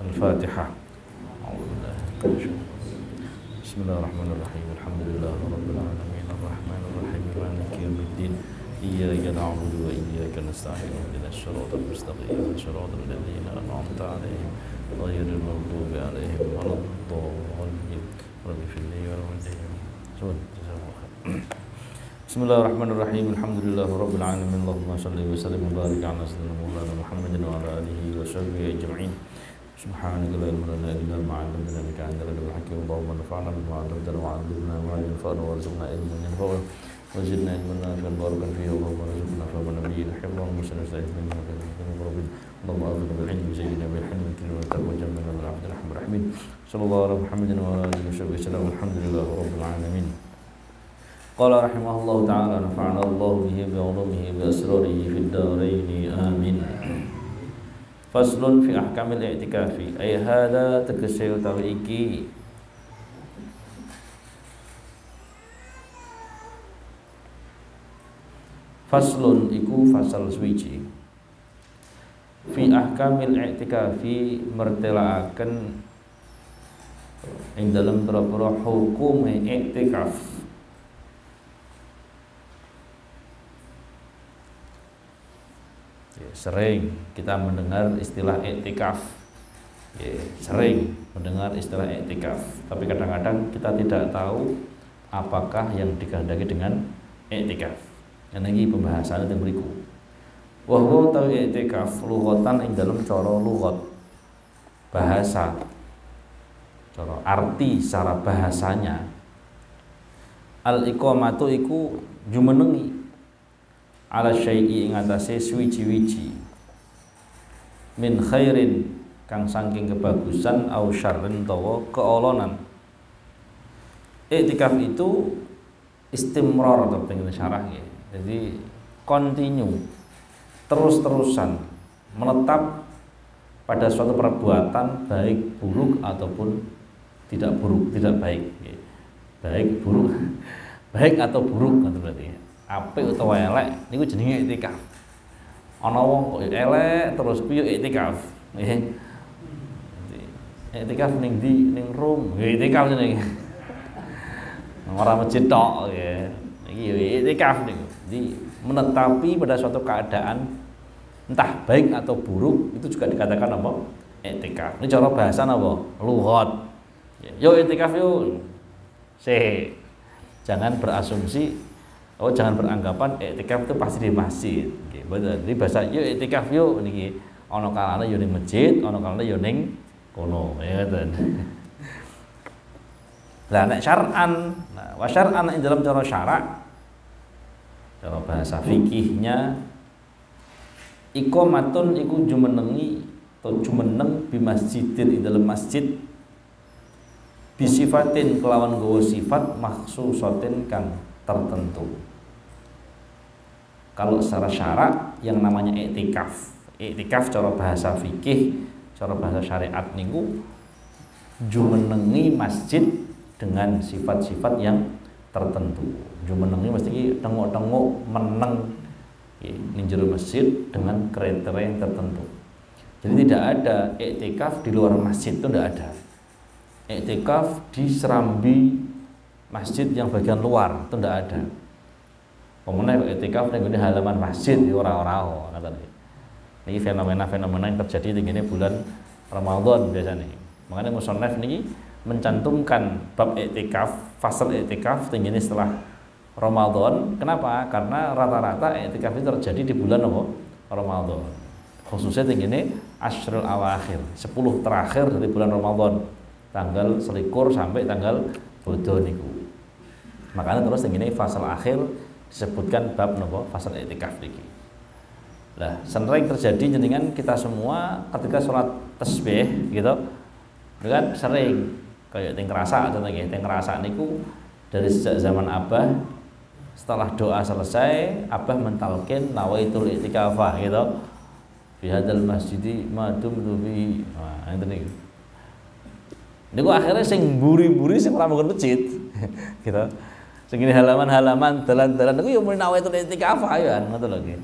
Al-Fatihah. Bismillahirrahmanirrahim. Alhamdulillahirabbil alamin arrahmanir rahim maliki yaumiddin. Iyyaka na'budu wa iyyaka nasta'in. Ihdinas siratal mustaqim. Siratal ladzina an'amta 'alaihim ghairil maghdubi 'alaihim waladdallin. Rabbi firli warhamhum. Bismillahirrahmanirrahim. Alhamdulillahirabbil alamin. Allahumma shalli wa sallim wa barik 'ala sayyidina Maulana Muhammadin wa 'ala alihi wa sahbihi ajma'in. Subhanaka la ilma lana illa ma 'allamtana innaka antal alimul hakim. Allahumma anfa'na bima 'allamtana wa 'allimna ma yanfa'una warzuqna ilman yanfa'una wa zidna ilman nafi'an barakan fihi. Allahumma arzuqna fahma nabiyina hifdhan wa sanasta'in minna wa min rabbina. Allahumma aghfir bil 'ilmi zayyina bil hilmi wa taqwa jammana bil 'abdi rahman rahimin. Sallallahu alaihi Muhammadin wa ala alihi wa sahbihi wasallam. Alhamdulillahi rabbil alamin. Qala rahimahullahu ta'ala nafa'ana Allah bihi bi 'ulumihi bi asrarihi fid dharain amin. Faslun fi ahkamil i'tikafi. Ay hadza tegese utawi iki faslun iku fasal suwiji fi ahkamil i'tikafi mertelaaken ing dalem pira-pira hukum i'tikaf. Sering kita mendengar istilah i'tikaf, sering mendengar istilah i'tikaf, tapi kadang-kadang kita tidak tahu apakah yang dikehendaki dengan i'tikaf. Yang ini pembahasan yang berikut. Wahwa tahu i'tikaf lughatan ing dalam cara lughat bahasa, cara arti secara bahasanya. Al-iqamatu iku jumenengi ala syai'i ing atase suwiji-wiji min khairin kang saking kebagusan au syarrin tawa keolonan. Iktikaf itu istimrar atau pengen syarah ya. Jadi continue, terus-terusan menetap pada suatu perbuatan baik buruk ataupun tidak buruk, tidak baik ya. Baik buruk baik atau buruk itu berarti ya. Apik utawa elek niku jenenge iktikaf. Ana wong kok elek terus piye iktikaf. Nggih. Iktikaf ning ndi? Ning room. Nggih iktikaf jenenge. Ora masjid tok nggih. Iki ya iktikaf niku. Jadi menetapi pada suatu keadaan entah baik atau buruk itu juga dikatakan apa? Iktikaf. Ini cara bahasa apa? Lughat. Yo iktikaf yo. Jangan berasumsi, jangan beranggapan i'tikaf itu pasti di masjid. Nggih, bener. Di bahasa yo i'tikaf yo niki ana kalane yo ning masjid, ana kalane yo ning kono, ya ngoten. Lah nek syar'an, wa syar'an ing dalam cara syarak, cara bahasa fikihnya iqamatun iku jumenengi atau jumeneng bi masjidin ing dalam masjid bisifatin kelawan nggawa sifat makhsusatin kang tertentu. Kalau secara syarak yang namanya iktikaf cara bahasa fikih, cara bahasa syariat niku jumenengi masjid dengan sifat-sifat yang tertentu. Jumenengi mesti tengok-tengok meneng ning jero masjid dengan kriteria yang tertentu. Jadi tidak ada iktikaf di luar masjid, itu tidak ada. Iktikaf di serambi masjid yang bagian luar itu tidak ada. Pemenang iktikaf ning halaman masjid ora-ora ngoten iki. Niki fenomena-fenomena yang terjadi di bulan Ramadan biasanya. Makanya musannaf niki mencantumkan bab iktikaf, fasal iktikaf tinggi setelah Ramadan. Kenapa? Karena rata-rata iktikaf itu terjadi di bulan apa? Ramadan. Khususnya tinggi Ashrul Awakhir, 10 terakhir dari bulan Ramadan. Tanggal selikur sampai tanggal bodho niku. Makanya terus tinggi fasal akhir disebutkan bab nopo fasal i'tikaf niki. Lah, sering terjadi jenengan kita semua ketika sholat tasbih gitu. Kan sering kayak teng ngrasa atau nggih, teng ngrasa niku dari sejak zaman Abah setelah doa selesai Abah mentalkin nawaitul i'tikafah gitu. Fi hadzal masjidi ma dumtu fi. Nah, itu niku. Niku akhirnya sing mburi-mburi sing ora mungkin masjid gitu. Segini halaman-halaman dalan-dalan niku yo muni nawaitul i'tikafah ya ngoten lho nggih.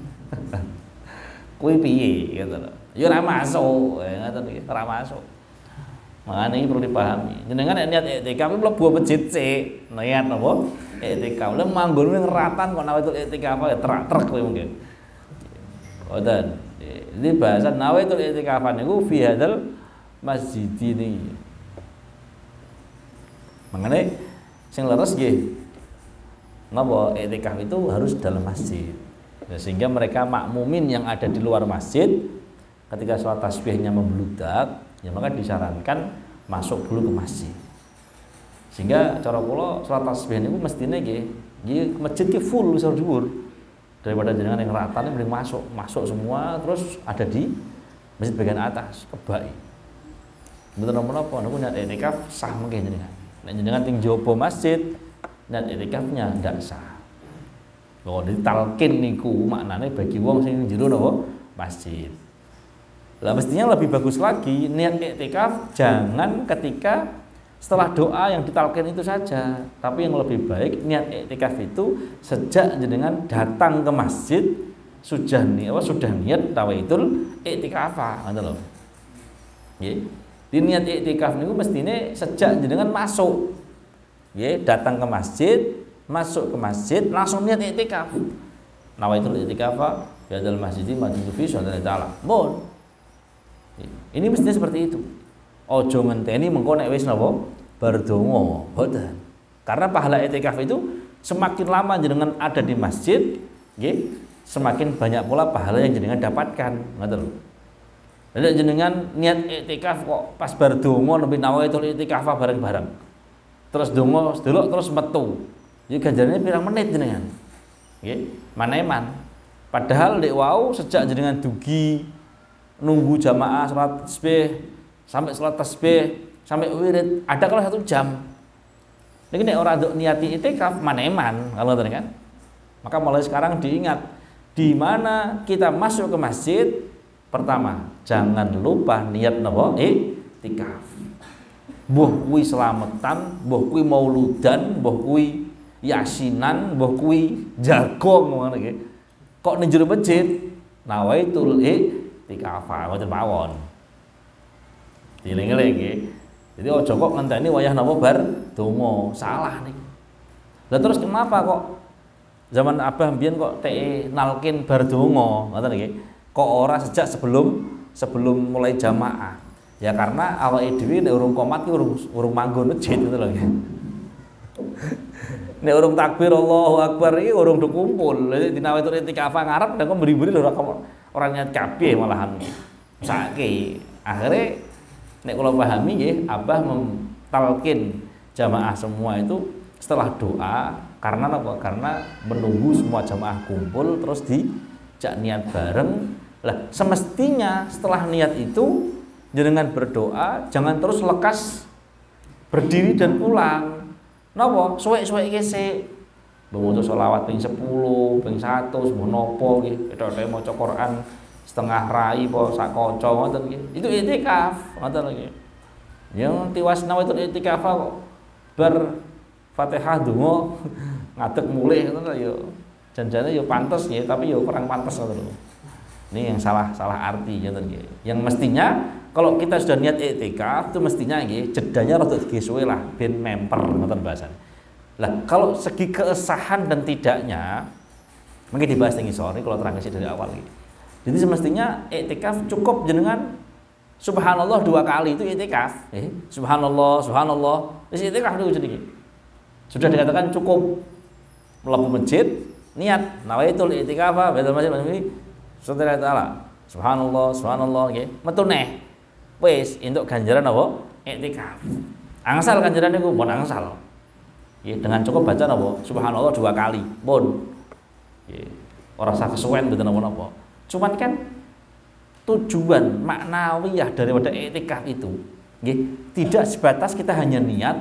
Kuwi piye gitu lho. Ya ora masuk, ngoten iki, ora masuk. Makanya ini perlu dipahami. Jenengan niat i'tikaf iki mlebu masjid sik, niat apa? I'tikaf. Lah manggon ning ratan kok nawaitul i'tikaf ya trek kowe mungkin. Ngoten. Ini bahasa nawaitul i'tikafan niku fi hadzal masjid ini. Makanya sing leres nggih napa i'tikaf itu harus dalam masjid. Ya, sehingga mereka makmumin yang ada di luar masjid ketika sholat tasbihnya membludak, ya maka disarankan masuk dulu ke masjid. Sehingga cara kula sholat tasbih niku mestine nggih masjid ki full isor dhuwur. Daripada jenengan yang ratane mending masuk semua terus ada di masjid bagian atas, kebak. Mboten napa-napa niku niat i'tikaf sah mengke jenengan. Nek jenengan ting jaba masjid, niat i'tikafnya ndak sah. Kalau ditalkin niku maknanya bagi wong sing jero napa masjid. Lah mestinya lebih bagus lagi niat i'tikaf jangan ketika setelah doa yang ditalkin itu saja, tapi yang lebih baik niat i'tikaf itu sejak jenengan datang ke masjid sudah niat tawaitul i'tikafa, ngoten lho. Nggih. Di niat i'tikaf niku mestine sejak jenengan masuk. Nggih, datang ke masjid, masuk ke masjid langsung niat i'tikaf. Nawaitul i'tikafa fi hadzal masjidi madinatu fi syahri ta'ala. Mun. Ini mestinya seperti itu. Ojo ngenteni mengko nek wis napa bar donga, mboten. Karena pahala i'tikaf itu semakin lama jenengan ada di masjid, nggih, semakin banyak pula pahala yang jenengan dapatkan, ngoten lho. Nek jenengan niat i'tikaf kok pas bar donga nembe nawaitul i'tikafa bareng-bareng. Terus donga sedelok terus metu. Ya ganjarane pirang menit jenengan. Nggih, maneman. Padahal nek wau sejak jenengan dugi nunggu jamaah salat tasbih sampai salat tasbih sampai wirid ada kalau 1 jam. Niki nek ora nduk niati i'tikaf maneman kalau ngoten kan. Maka mulai sekarang diingat di mana kita masuk ke masjid pertama jangan lupa niat napa i'tikaf. Mbuh kuwi slametan, mbuh kuwi mauludan, mbuh kuwi yasinan, mbuh kuwi jagong ngono iki. Kok ning jero masjid nawaitul i'tikafa ngoten mawon. Dieling-eling nggih. Jadi aja kok ngenteni wayah napa bar donga, salah niki. Lah terus kenapa kok zaman Abah mbiyen kok teke nalkin bar donga, ngoten nggih. Kok ora sejak sebelum mulai jamaah. Ya karena awake dhewe nek urung qomat ki urung manggon masjid ngoten lho. Nek urung takbir Allahu Akbar iki urung kumpul. Dadi nawaitul i'tikafa ngarep nek mberi-mberi lho ora niat kabeh malahan. Saiki akhirnya nek kula pahami nggih Abah mentalkin jamaah semua itu setelah doa karena apa? Karena menunggu semua jamaah kumpul terus dijak niat bareng. Lah semestinya setelah niat itu jenengan berdoa jangan terus lekas berdiri dan pulang. Napa? Suwek-suwek iki sik. Maca selawat ping 10, ping 100, mbuh napa nggih, ketok-ketok maca Quran setengah rai apa sak kaca ngoten nggih. Itu i'tikaf, ngoten nggih. Yang tiwas nawaitul i'tikaf kok bar Fatihah donga ngadeg mulih ngoten ya. Janjane ya pantes nggih, tapi ya kurang pantes ngoten lho. Ini yang salah arti ngoten nggih. Yang mestinya kalau kita sudah niat i'tikaf itu mestinya nggih jedanya rada suwe lah ben memper ngoten bahasane. Lah kalau segi kesahan dan tidaknya mungkin dibahas ning isor iki kalau terang dari awal iki. Jadi semestinya i'tikaf cukup jenengan subhanallah 2 kali itu i'tikaf, subhanallah, subhanallah. Wis i'tikaf niku jenenge. Sudah dikatakan cukup mlebu masjid niat nawaitul i'tikafa betul masjid Subhanahu taala. Subhanallah, subhanallah nggih. Metu neh. Wis entuk ganjaran apa? I'tikaf. Angsal ganjaran niku pun angsal. Nggih, dengan cukup baca napa? Subhanallah 2 kali. Pun. Nggih. Ora usah kesuwen mboten napa-napa. Cuman kan tujuan maknawiyah daripada i'tikaf itu nggih, tidak sebatas kita hanya niat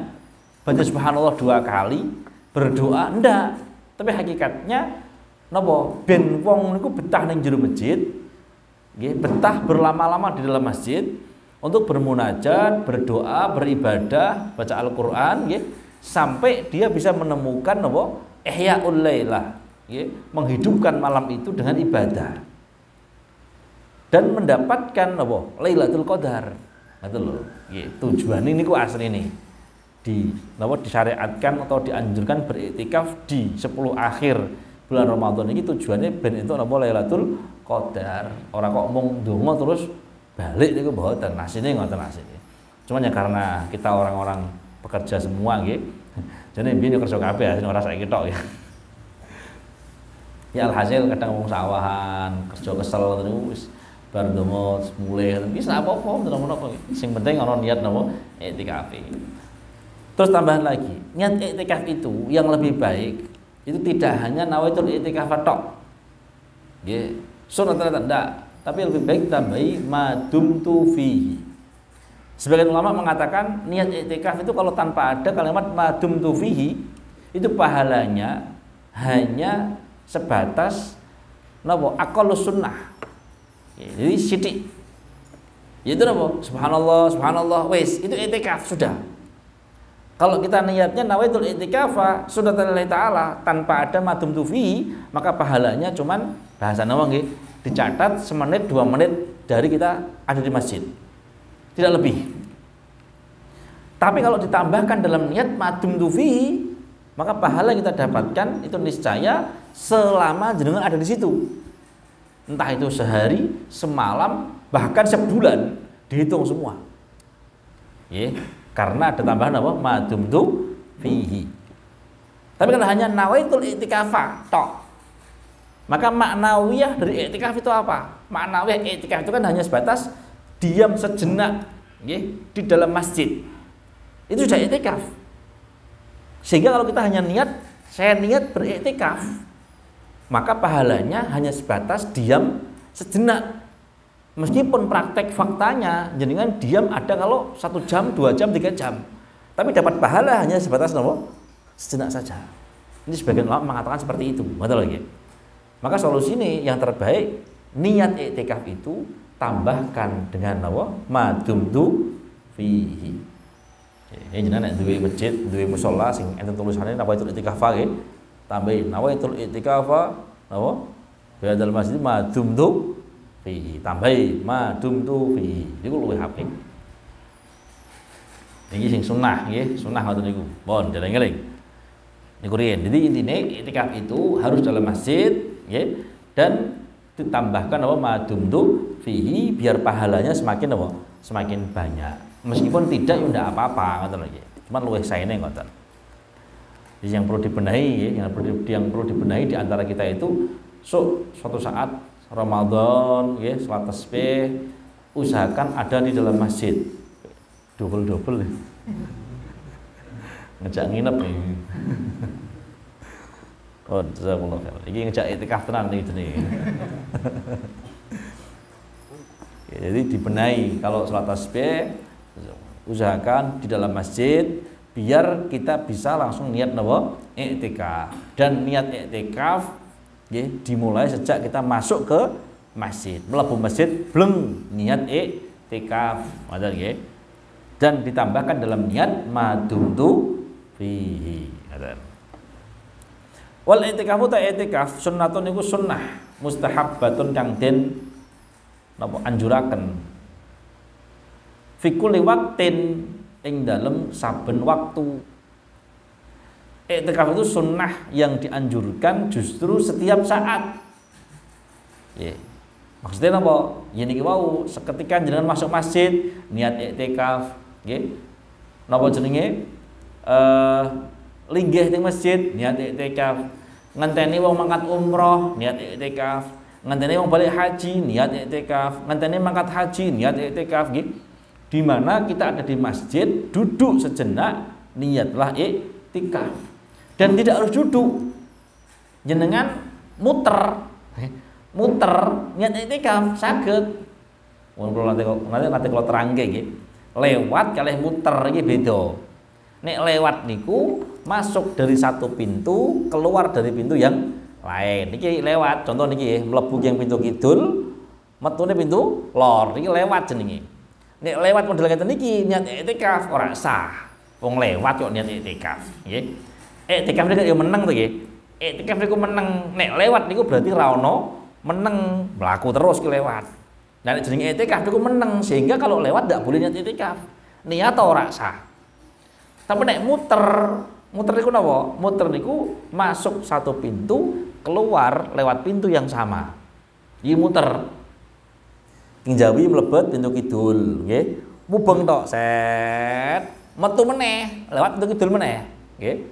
baca subhanallah 2 kali, berdoa ndak. Tapi hakikatnya napa? Ben wong niku betah ning jero masjid, nggih, betah berlama-lama di dalam masjid untuk bermunajat, berdoa, beribadah, baca Al-Qur'an, nggih, sampai dia bisa menemukan napa? Ihyaul lailah, nggih, menghidupkan malam itu dengan ibadah. Dan mendapatkan napa? Lailatul Qadar. Ngoten lho. Nggih, tujuane niku asli ini disyariatkan atau dianjurkan beriktikaf di 10 akhir bulan Ramadan ini tujuannya ben entuk napa Lailatul Qadar. Ora kok mung ndonga terus balik niku mboten, asline ngoten asline. Cuman ya karena kita orang-orang pekerja semua nggih. Jadi biyen yo kerja kabeh asline ora saiki tok ya. Ya alhasil kadang wong sawahan, kerja kesel ngoten niku wis bar ndonga mulai bisa apa-apa menapa sing penting ana niat napa iktikaf. Terus tambahan lagi, niat iktikaf itu yang lebih baik itu tidak hanya nawaitul iktikaf tok. Nggih, sunat enggak, tapi lebih baik tambahi madumtu fihi. Sebagian ulama mengatakan niat iktikaf itu kalau tanpa ada kalimat madumtu fihi itu pahalanya hanya sebatas napa aqallus sunnah. Jadi sithik. Yaitu napa? Subhanallah, subhanallah, wis itu iktikaf sudah. Kalau kita niatnya nawaitul i'tikafa sunnatullahi ta'ala tanpa ada madumtu fihi, maka pahalanya cuman bahasa nama nggih dicatat semenit 2 menit dari kita ada di masjid. Tidak lebih. Tapi kalau ditambahkan dalam niat madumtu fihi, maka pahala yang kita dapatkan itu niscaya selama jenengan ada di situ. Entah itu sehari, semalam, bahkan sebulan dihitung semua. Karena ada tambahan apa? Madumtu fihi. Tapi kalau hanya nawaitul i'tikafa tok, maka maknawiyah dari i'tikaf itu apa? Maknawiyah i'tikaf itu kan hanya sebatas diam sejenak di dalam masjid. Itu sudah i'tikaf. Sehingga kalau kita hanya niat, saya niat beriktikaf, maka pahalanya hanya sebatas diam sejenak. Meskipun praktek faktanya jenengan diam ada kalau 1 jam, 2 jam, 3 jam, tapi dapat pahala hanya sebatas nopo sejenak saja. Ini sebagian ulama mengatakan seperti itu, betul lagi. Maka solusi ini yang terbaik, niat iktikaf itu tambahkan dengan nopo madumtu fihi. Ini jenengan nek duwe masjid, duwe musala sing enten tulisane nawaitul iktikaf nggih, tambahin nawaitul iktikaf napa? Ba'dal masjid madumtu fihi, tambahi madumtu fihi. Niku luwih apik. Niki sing sunah nggih, sunah ngoten niku. Mohon dereng-dereng. Niku riyen. Jadi intine iktikaf itu harus dalam masjid nggih dan ditambahkan apa madumtu fihi biar pahalanya semakin apa? Semakin banyak. Meskipun tidak ya ndak apa-apa ngoten lho. Cuman luwih saene ngoten. Jadi yang perlu dibenahi yang perlu dibenahi di antara kita itu suatu saat Ramadan, ya, salat tasbih, usahakan ada di dalam masjid. Double-double ya. Ngejak nginep nih. Oh, jazakumullah khair. Iki ngejak iktikaf tenan iki jenenge. Ya, jadi dibenahi kalau salat tasbih, usahakan di dalam masjid biar kita bisa langsung niat napa? Iktikaf. Dan niat iktikaf dimulai sejak kita masuk ke masjid, mlebu masjid bleng niat iktikaf, ngoten nggih. Dan ditambahkan dalam niat madumtu fihi, ngoten. Wal i'tikafu ta i'tikaf sunnatun niku sunnah mustahabbatun kang den napa anjuraken. Fi kulli waqtin ing dalem saben waktu. Iktikaf itu sunnah yang dianjurkan justru setiap saat. Maksudnya apa? Ya niki wau seketika jenengan masuk masjid niat iktikaf, nggih. Napa jenenge? Linggih teng masjid niat iktikaf. Ngenteni wong mangkat umroh niat iktikaf. Ngenteni wong balik haji niat iktikaf. Ngenteni mangkat haji niat iktikaf, nggih. Di mana kita ada di masjid duduk sejenak niatlah iktikaf. Dan tidak harus duduk, jenengan muter niat iktikaf saged. Nanti kalau terangke nggih, lewat kalih muter iki beda. Nek lewat niku masuk dari satu pintu, keluar dari pintu yang lain. Niki lewat, contoh niki mlebu yang pintu kidul, metune pintu lor, niki lewat jenenge. Nek lewat model ngeten niki niat iktikaf ora sah. Wong lewat kok niat iktikaf, nggih. Iktikaf niku ya meneng to nggih. Iktikaf niku meneng, nek lewat niku berarti ra ono meneng, mlaku terus ki lewat. Nah jenenge i'tikaf iku meneng sehingga kalau lewat ndak boleh niat i'tikaf. Niat ora sah. Tapi nek muter niku napa? Muter niku masuk satu pintu, keluar lewat pintu yang sama. Iki muter. Ing Jawi mlebet pintu kidul, nggih. Mubeng tok, set. Metu meneh, lewat pintu kidul meneh, nggih.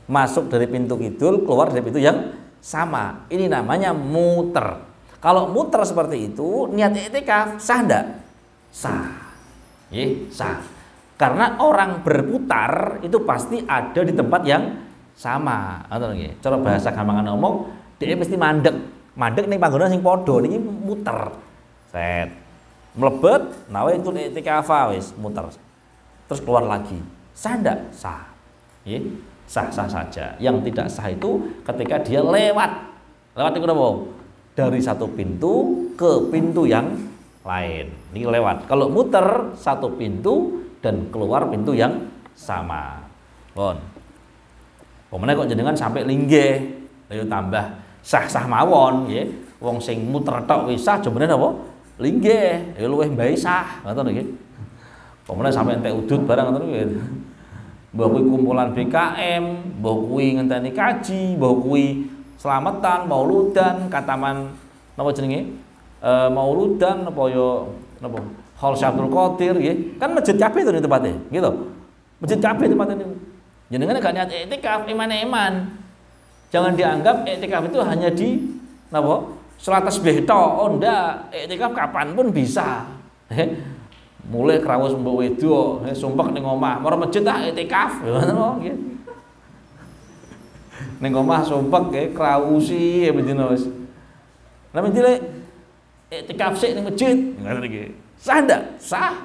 Masuk dari pintu kidul, keluar dari pintu yang sama. Ini namanya muter. Kalau muter seperti itu, niat i'tikaf sah ndak? Sah. Nggih, sah. Karena orang berputar itu pasti ada di tempat yang sama. Ngoten nggih. Cara bahasa gampangan ngomong, dhek mesti mandek. Mandek ning panggonan sing padha niki muter. Set. Mlebet, nawa itu i'tikaf wis muter. Terus keluar lagi. Sah ndak? Sah. Nggih, sah-sah saja. Yang tidak sah itu ketika dia lewat. Lewat itu napa? Dari satu pintu ke pintu yang lain. Ini lewat. Kalau muter satu pintu dan keluar pintu yang sama. Pun. Pemene kok jenengan sampai linggih, ayo tambah sah-sah mawon nggih. Wong sing muter tok wis sah jebene napa? Linggih, ya luwih mbae sah, ngoten nggih. Pemene sampai entek udut barang ngoten nggih. Mbah kuwi kumpulan BKM, mbah kuwi ngenteni kaji, mbah kuwi selamatan, mauludan, kataman napa jenenge? Mauludan apa ya napa? Hal Syabdul Qadir nggih. Kan masjid kabeh itu tempatnya, gitu. Masjid kabeh tempatnya niku. Jenengan gak niat i'tikaf, iman-iman. Jangan dianggap i'tikaf itu hanya di napa? Salat tasbih tok. Oh ndak, i'tikaf kapanpun bisa. Mulai krawus mbok wedok, sumpek ning omah, mar masjid ah i'tikaf, ngono nggih. Ning omah sumpek nggih krawusi bedino wis. Lah mendile i'tikaf sik ning masjid, ngoten iki. Sah ndak? Sah.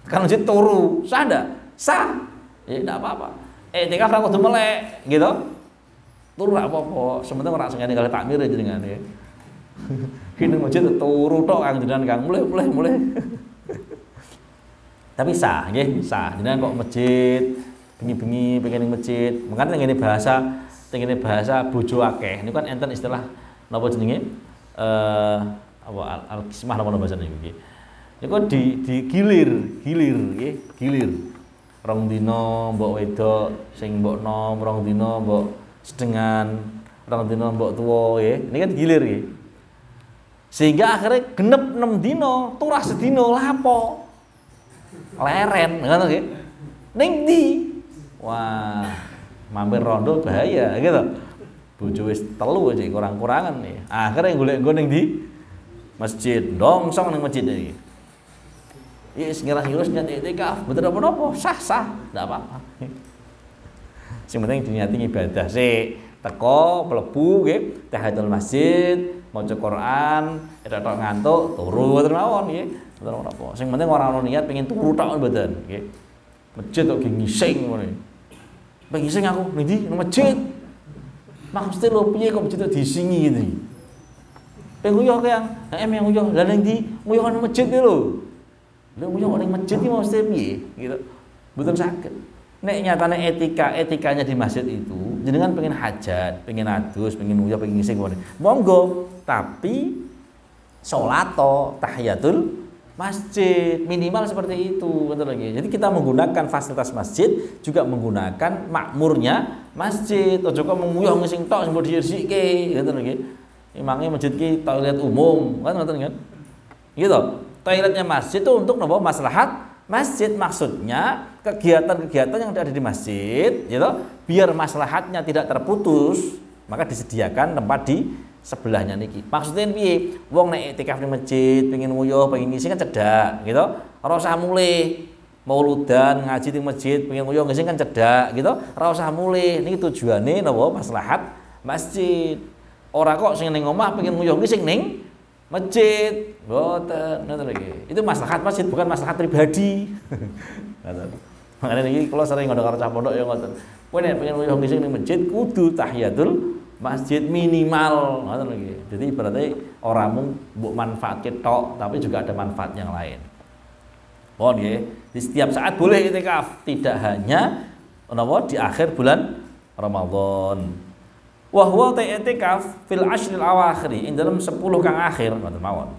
Kan masjid turu, sah ndak? Sah. Ya ndak apa-apa. I'tikaf ra kudu melek, gitu. Turu ra apa-apa, sementing ora sengene kali takmir jenengan ya. Ki ning masjid turu tok Kang jenengan Kang, mulai. Tapi sah nggih, sah. Jenengan kok masjid, bengi-bengi pengen ning masjid. Mengkan ngene bahasa bojo akeh. Niku kan enten istilah napa jenenge? Apa al-qismah napa bahasane iki. Niku digilir nggih, gilir. Rong dina mbok wedok sing mbok nom, rong dina mbok sedengan, rong dina mbok tuwa nggih. Ini kan gilir nggih. Sehingga akhirnya genep 6 dina, turah sedina lapo. Leren, ngono nggih. Ning ndi? Wah, mampir rondo bahaya gitu. Bojo wis telu aja kurang-kurangan nih. Akhirnya golek nggo ning ndi? Masjid, dongsong ning masjid iki. Yes, ngira-ngira niat i'tikaf, betul apa-apa, sah-sah, ndak apa-apa. Sing penting diniati ibadah sik. Teko mlebu nggih, tahiyatul masjid, maca Quran, tok ngantuk, turu ngoten mawon nggih. Betul apa. Sing penting ora ono niat pengen turu tok mboten, nggih. Masjid kok ngising ngono. Pengising aku ning ndi? Nang masjid. Maksudnya lho piye kok masjid disingi gitu. Penguyoh kang, yang nguyuh. Lah ning ndi? Nguyuh nang masjid lho. Lha nguyuh ning masjid iki mesti piye gitu. Mboten saged. Nek nyatane etikanya di masjid itu, jenengan pengen hajat, pengen adus, pengen nguyuh, pengen ngising ngono. Monggo, tapi salat tahiyatul masjid minimal seperti itu, betul lagi. Jadi kita menggunakan fasilitas masjid juga menggunakan makmurnya masjid. Ojo kok nguyuh ngising tok sing mbok diresike, ngoten lagi. Emangnya masjid ki toilet umum, kan ngoten kan? Gitu. Toiletnya masjid itu untuk napa? Maslahat masjid, maksudnya kegiatan-kegiatan yang ada di masjid, gitu, biar maslahatnya tidak terputus, maka disediakan tempat di sebelahnya niki. Maksudnya piye? Wong nek i'tikaf di masjid, pengen nguyuh, pengen ngisi kan cedak, gitu. Ora usah mulih mauludan ngaji di masjid, pengen nguyuh ngisi kan cedak, gitu. Ora usah mulih. Niki tujuane napa? Maslahat masjid. Ora kok sing ning omah pengen nguyuh ngisi ning masjid. Mboten, ngoten lagi. Itu maslahat masjid, bukan maslahat pribadi. Ngoten. Makane niki kula sering ngono karo cah pondok ya ngoten. Kowe nek pengen nguyuh ngisi ning masjid kudu tahiyatul masjid minimal, ngoten lagi. Jadi berarti ora mung mbok manfaatke tok, tapi juga ada manfaat yang lain. Mohon nggih, di setiap saat boleh i'tikaf, tidak hanya napa di akhir bulan Ramadan. Wa huwa i'tikaf fil ashril awakhir, ing dalam 10 kang akhir, ngoten mawon.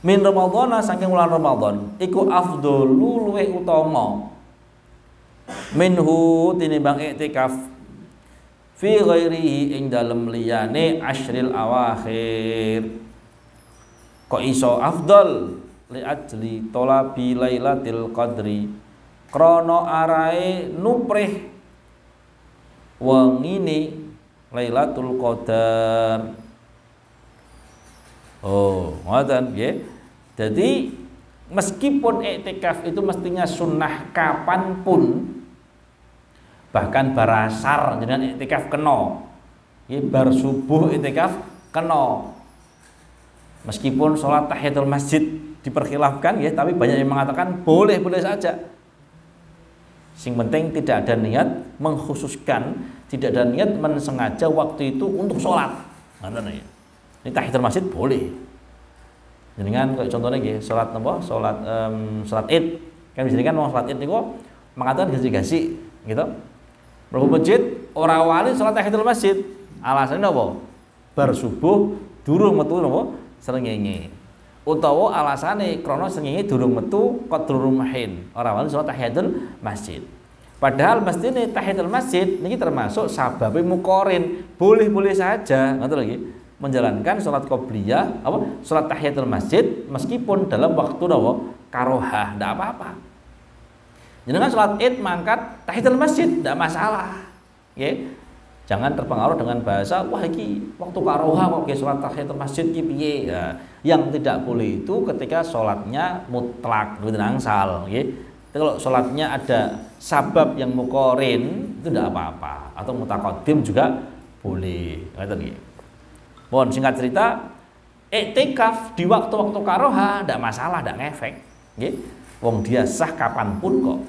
Min Ramadhana saking wulan Ramadan iku afdhalu luwih utama minhu tinimbang iktikaf fi ghairihi ing dalem liyane asyril awakhir. Kok iso afdal li ajli talabi lailatul qadri krana arae nuprih wengine Lailatul Qadar. Oh, ngoten nggih. Jadi meskipun iktikaf itu mestinya sunnah kapanpun, bahkan bar asar dengan iktikaf kena. Nggih, bar subuh iktikaf kena. Meskipun sholat tahiyatul masjid diperkhilafkan ya, tapi banyak yang mengatakan boleh-boleh saja. Sing penting tidak ada niat mengkhususkan, tidak ada niat mensengaja waktu itu untuk sholat. Ngoten ya. Ini tahiyatul masjid boleh. Jenengan kayak contohnya nggih, sholat napa? Sholat Id. Kan biasanya kan wong sholat Id niku mengatakan gasi-gasi gitu. Mlebu masjid ora wani sholat tahiyatul masjid. Alasannya napa? Bar subuh durung metu napa? Srengenge. Utawa alasane krana srengenge durung metu kok durung mahin. Ora wani sholat tahiyatul masjid. Padahal mestine tahiyatul masjid niki termasuk sababe muqorin. Boleh-boleh saja, ngoten lho nggih. Menjalankan sholat qobliyah apa sholat tahiyatul masjid meskipun dalam waktu napa karohah ndak apa-apa. Jenengan sholat Id mangkat tahiyatul masjid ndak masalah. Nggih. Jangan terpengaruh dengan bahasa wah iki waktu karohah kok ke sholat tahiyatul masjid ki piye. Ya, yang tidak boleh itu ketika sholatnya mutlak mboten angsal nggih. Kalau sholatnya ada sabab yang muqorin itu ndak apa-apa atau mutaqaddim juga boleh. Ngoten nggih. Mohon singkat cerita, iktikaf di waktu-waktu karoha ndak masalah, ndak ngefek, nggih. Wong dia sah kapanpun kok.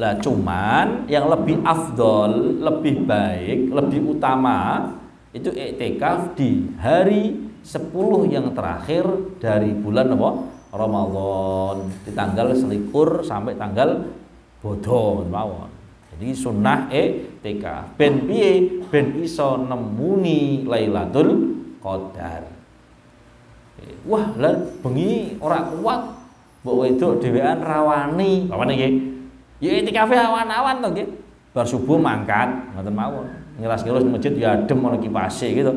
Lah cuman yang lebih afdol, lebih baik, lebih utama itu iktikaf di hari 10 yang terakhir dari bulan apa? Ramadan, di tanggal selikur sampai tanggal bodho mawon. Jadi sunnah iktikaf ben piye? Ben iso nemuni Lailatul Qadar. Wah, lah bengi ora kuat mbok wedok dhewean rawani. Apa niki? Ya itikafe awan-awan to nggih. Bar subuh mangkat, ngoten mawon. Ngeras-ngeras masjid ya adem ana kipase gitu.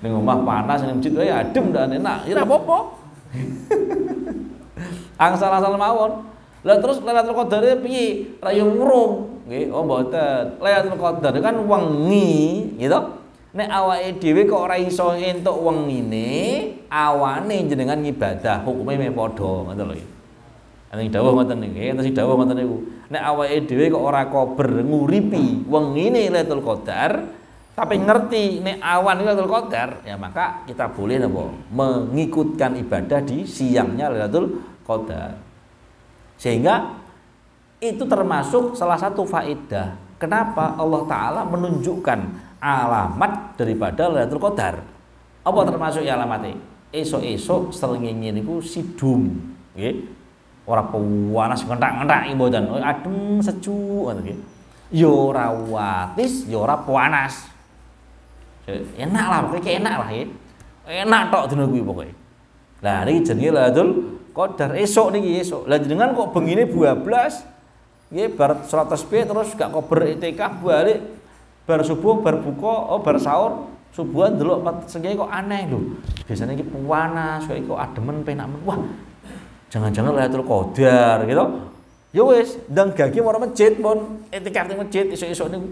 Ning omah panas ning masjid ya adem dan enak. Ya ora apa-apa. Angsal-angsal mawon. Lah terus Lailatul Qadar piye? Ra yo ngurung, nggih. Oh mboten. Lailatul Qadar kan wengi, gitu. Nek awake dhewe kok ora iso entuk wengine, awane jenengan ngibadah, hukume meh padha, ngoten lho. Ana dawuh ngoten niki, enten sing dawuh ngoten niku. Nek awake dhewe kok ora kober nguripi wengine Lailatul Qadar, tapi ngerti nek awan Lailatul Qadar, ya maka kita boleh napa mengikutkan ibadah di siangnya Lailatul Qadar. Sehingga itu termasuk salah satu faedah kenapa Allah Ta'ala menunjukkan alamat daripada Lailatul Qadar. Apa termasuk ya alamatnya? Esok-esok srengenge niku sidum, nggih. Ora panas ngentak-ngentak mboten, adem sejuk ngoten nggih. Ya ora watis, ya ora panas. Enak lah, pokoke enak lah nggih. Enak tok dina kuwi pokoke. Lah niki jenenge Lailatul Qadar esok niki esok. Lah jenengan kok bengine 12 nggih bar salat tasbih terus gak kober iktikaf balik bar subuh bar buka bar sahur subuhan delok sengke kok aneh lho. Biasanya iki panas kok ademen penak. Wah, jangan-jangan Lailatul Qadar gitu. Ya wis, ndang gage marang masjid pun iktikaf ning masjid esuk-esuk niku.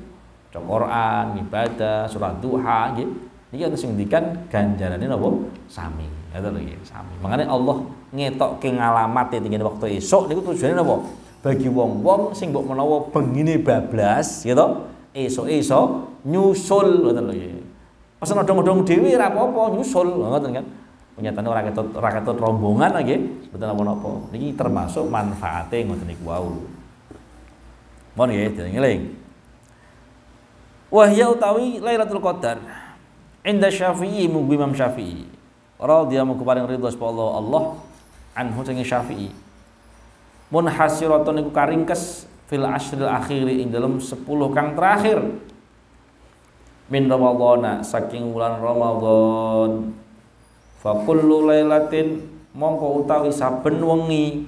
Maca Quran, ibadah, salat duha nggih. Niki ana sing ngendikan ganjarane napa? Sami. Ngoten lho nggih, sami. Makane Allah ngetokke ngalamate tinggal waktu esuk niku tujuane napa? Bagi wong-wong sing mbok menawa bengine bablas gitu, esuk-esuk nyusul ngoten lho nggih. Pesen odong-odong dhewe ora apa-apa nyusul ngoten kan. Nyatane ora ketut rombongan nggih, mboten napa-napa. Niki termasuk manfaate ngoten niku wau. Mohon nggih dieling-eling. Wahya utawi Lailatul Qadar inda Syafi'i mugi Imam Syafi'i radhiyallahu paring ridho sapa Allah anhu sing Syafi'i munhasiratun iku karingkes fil ashril akhiri ing dalam 10 kang terakhir min Ramadhana saking wulan Ramadan fa kullu lailatin mongko utawi saben wengi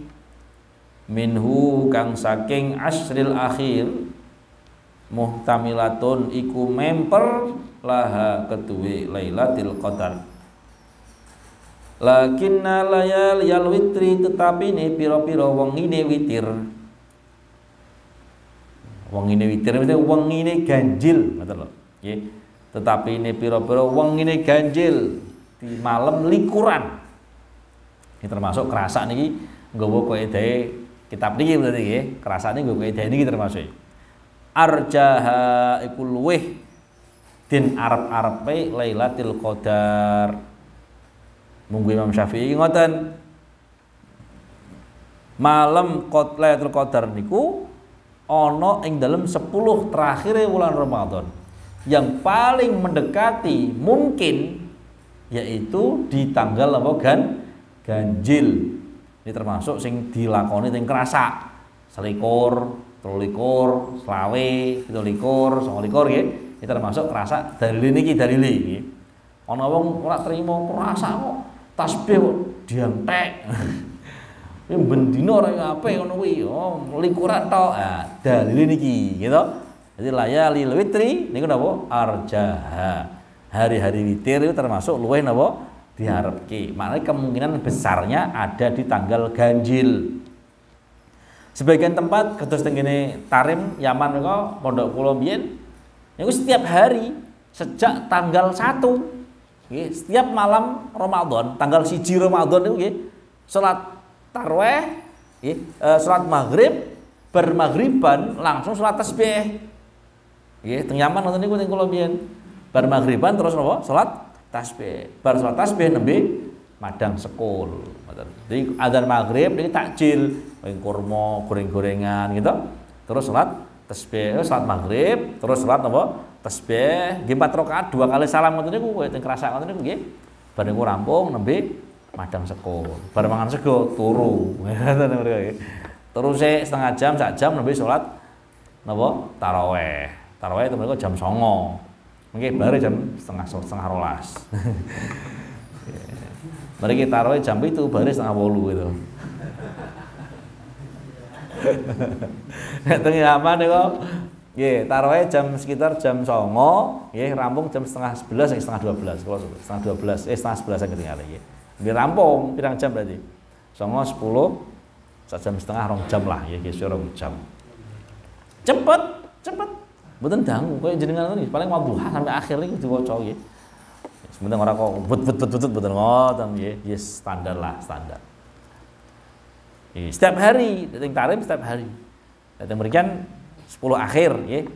minhu kang saking asril akhir muhtamilatun iku memper laha ketuwe Lailatul Qadar. Lakinna layal witri tetapi ne pira-pira wengine witir. Wengine witir itu wengine ganjil, ngoten lho. Nggih. Tetapi ne pira-pira wengine ganjil di malam likuran. Ini termasuk kerasa niki nggawa kaidahe kitab niki berarti nggih. Kerasane nggawa kaidahe niki termasuk. Arjaha iku luweh din arep-arepe Lailatul Qadar. Munggu Imam Syafi'i ngoten. Malam Lailatul Qadar niku ana ing dalam 10 terakhir bulan Ramadan. Yang paling mendekati mungkin yaitu di tanggal apa ganjil. Ini termasuk sing dilakoni sing kerasa. 21, 23, 25, 27, 29 nggih. Ini termasuk kerasa dalil niki dalil nggih. Ana wong ora trimo kerasa kok tasbih kok diantek. Ya bendina ora apik ngono kuwi. Oh, likuran tok. Ah, dalil niki gitu. Jadi layalil witri niku napa? Arjaha. Hari-hari witir itu termasuk luwih napa? Diharepke. Maknanya kemungkinan besarnya ada di tanggal ganjil. Sebagian tempat kados teng kene Tarim, Yaman menika pondok kula mbiyen niku setiap hari sejak tanggal 1 nggih, setiap malam Ramadan, tanggal 1 Ramadan niku nggih, salat tarawih nggih, salat maghrib, bermaghriban langsung salat tasbih. Nggih, teng Yaman ngoten niku teng kula mbiyen. Bar maghriban terus napa? Salat tasbih. Bar salat tasbih nembe madang sekul. Jadi adzan maghrib niki takjil, kurma, goreng-gorengan gitu. Terus salat tasbih, salat maghrib, terus salat napa? Tasbih, nggih 4 rakaat 2 kali salam ngoten niku kowe teng krasa ngoten niku nggih. Bar niku rampung nembe madang sekul. Bar mangan sego turu. Ngoten mereka nggih. Terus setengah jam, sak jam nembe salat napa? Tarawih. Tarawih itu mereka jam 09.00. Nggih, bare jam setengah 12. Mari kita tarawih jam itu bare setengah 8 gitu. Nek teng Yaman niku nggih, tarawih jam sekitar jam 09.00, nggih rampung jam setengah 11 setengah 12. Kalau setengah 12 setengah 11 yang ketinggalan nggih. Nggih rampung pirang jam berarti? 09.00 10 sak jam setengah 2 jam lah ya, nggih 2 jam. Cepet. Mboten dangu koyo jenengan niki paling wadduha sampai akhir niku diwaca nggih. Sebenarnya ora kok bet mboten ngoten nggih, yes standar lah, standar. Setiap hari teng Tarim setiap hari. Datang berikan 10 akhir nggih.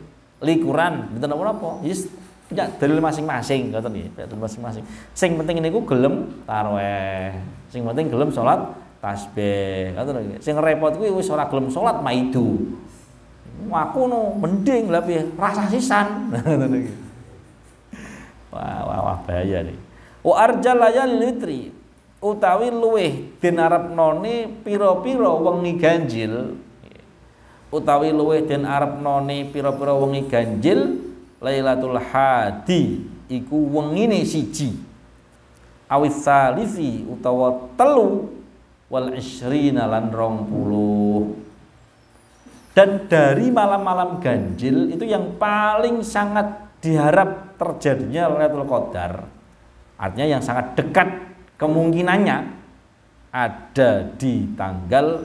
Likuran mboten napa-napa. Yes punya dalil masing-masing ngoten nggih, dalil masing-masing. Sing penting niku gelem tarawih. Sing penting gelem salat tasbih. Ngoten nggih. Sing repot kuwi wis ora gelem salat maidu. Aku no mending lah piye rasa sisan. Wah bahaya nih. Wa arjal layal witri utawi luweh den arepnone pira-pira wengi ganjil. Utawi luweh den arepnone pira-pira wengi ganjil Lailatul Hadi iku wengine 1. Awis salisi utawa 3 wal 20 lan 20. Dan dari malam-malam ganjil itu yang paling sangat diharap terjadinya Lailatul Qadar. Artinya yang sangat dekat kemungkinannya ada di tanggal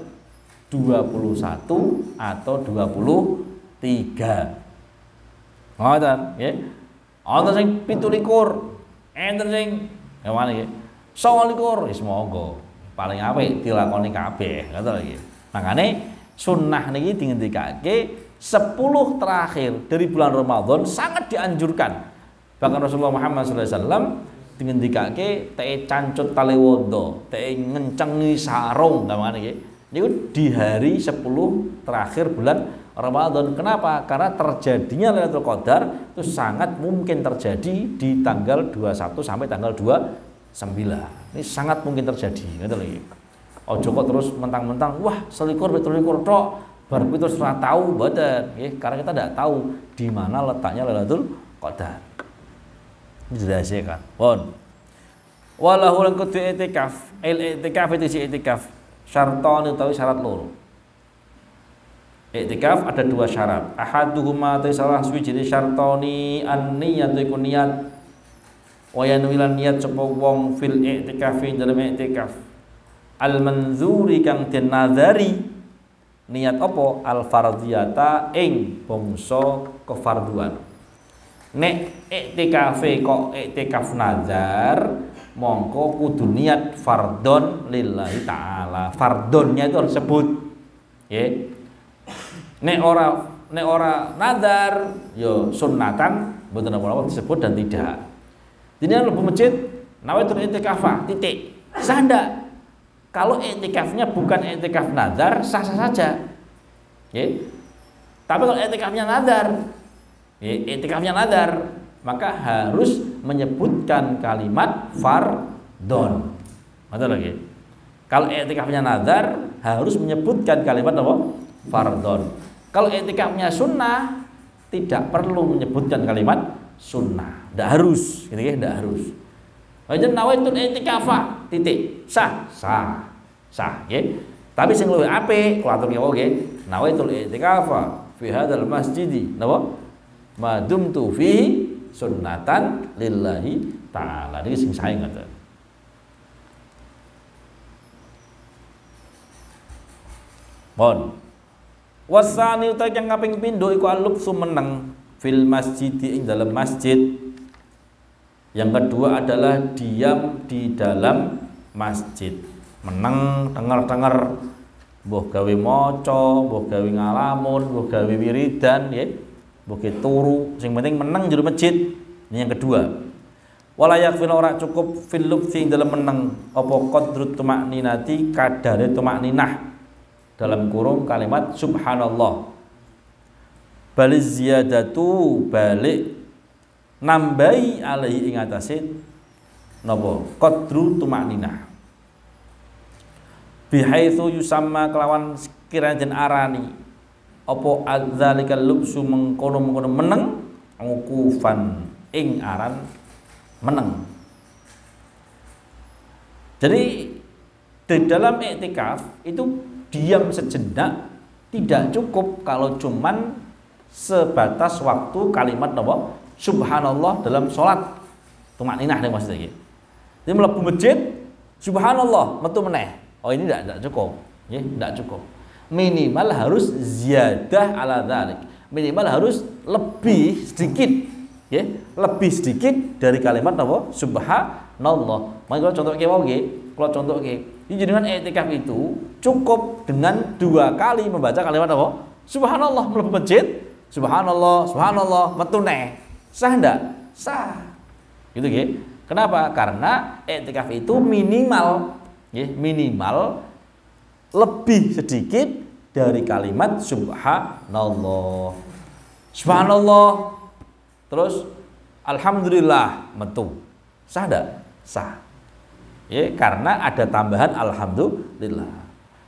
21 atau 23. Ngoten nggih. Ana sing 17, enten sing ngene nggih. 29 wis monggo. Paling apik dilakoni kabeh, ngoten nggih. Makane sunnah niki dingendikake 10 terakhir dari bulan Ramadan sangat dianjurkan. Bahkan Rasulullah Muhammad SAW dingendikake teke cancut tali wudu, teke ngencengi sarung gamane nggih. Niku di hari 10 terakhir bulan Ramadan. Kenapa? Karena terjadinya Lailatul Qadar itu sangat mungkin terjadi di tanggal 21 sampai tanggal 29. Ini sangat mungkin terjadi, ngoten lho. Ojo kok terus mentang-mentang wah 21 tok bar terus ora tahu mboten nggih, karena kita tidak tahu di mana letaknya Lailatul Qadar. Ini dirahasiakan. Pun. Walahu lan kudu i'tikaf. I'tikaf itu si i'tikaf. Syarton utawi syarat loro. I'tikaf ada dua syarat. Ahaduhuma ta salah suwijine syartoni an-niyatu iku niat. Wa yanwilan niat sapa wong fil i'tikafi dalam i'tikaf. Al-manzuri kang den nazari niat apa al-fardhiyata ing bangsa kefarduan. Nek i'tikafe kok i'tikaf nazar mongko kudu niat fardhon lillahi taala. Fardhonnya itu harus sebut. Nggih. Nek ora nazar yo sunnatan mboten apa-apa disebut dan tidak. Dene lebu masjid nawaitul i'tikafah titik. Sah ndak? Kalau i'tikafnya bukan i'tikaf nazar sah-sah saja. Nggih. Tapi kalau i'tikafnya nazar, i'tikafnya nazar, maka harus menyebutkan kalimat fardhon. Betul lagi. Kalau i'tikafnya nazar harus menyebutkan kalimat apa? Fardhon. Kalau i'tikafnya sunnah tidak perlu menyebutkan kalimat sunnah. Tidak harus, gitu ya, tidak harus. Wajan nawaitul i'tikafah titik. Sah, ya. Tapi sing luwih apik kula atur nggih nggih. Nawaitul i'tikafah fi hadzal masjidi, napa? Ma dumtu fihi sunnatan lillahi taala. Niki sing sae ngoten. Bon. Wasani uta kang kaping pindho iku al-lubsu meneng fil masjid ing dalam masjid. Yang kedua adalah diam di dalam masjid. Meneng denger-denger mbuh gawe maca, mbuh gawe ngalamun, mbuh gawe wiridan nggih. Mbuh turu, sing penting meneng jero masjid. Ini yang kedua. Wala yakfil ora cukup fil lubsi dalam meneng apa qadrut tumakninati kadare tumakninah. Dalam kurung kalimat subhanallah. Baliz ziyadatu balik nambahi alaihi ing atase napa qadru tumakninah. Bihaitsu yusamma kelawan kiranya den arani apa adzalikal lubsu mengkono-mengkono meneng ngukufan ing aran meneng. Jadi di dalam i'tikaf itu diam sejenak tidak cukup kalau cuman sebatas waktu kalimat napa subhanallah dalam sholat tumakninah ning maksudnya iki. Jadi mlebu masjid subhanallah metu meneh. Oh ini tidak cukup, ya, tidak cukup. Minimal harus ziyadah ala dzalik. Minimal harus lebih sedikit, ya, lebih sedikit dari kalimat napa subhanallah. Mari kalau contoh nggih, jadi dengan i'tikaf itu cukup dengan 2 kali membaca kalimat apa? Subhanallah mlebu masjid, subhanallah, metu neh. Sah ndak? Sah. Gitu nggih. Kenapa? Karena i'tikaf itu minimal, nggih, minimal lebih sedikit dari kalimat subhanallah. Subhanallah. Terus alhamdulillah metu. Sah ndak? Sah. Ya, karena ada tambahan alhamdulillah.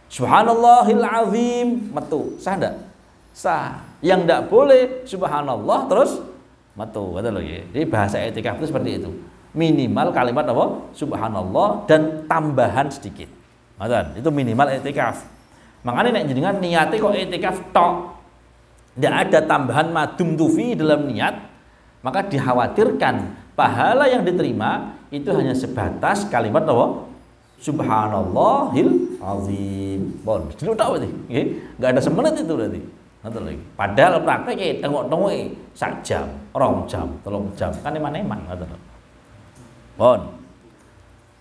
Subhanallahil azim metu. Sah enggak? Sah. Yang enggak boleh subhanallah terus metu. Betul loh ya. Jadi bahasa i'tikaf itu seperti itu. Minimal kalimat apa? Subhanallah dan tambahan sedikit. Betul. Itu minimal i'tikaf. Makanya nek jenengan niate kok i'tikaf tok. Enggak ada tambahan madum tufi dalam niat, maka dikhawatirkan pahala yang diterima itu hanya sebatas kalimat apa? Subhanallahil azim. Bon, dulu tak berarti, nggih. Enggak ada semenit itu berarti. Ngoten lagi. Padahal praktek tengok-tengoke sak jam, 2 jam, 3 jam. Kan eman-eman ngoten. Bon.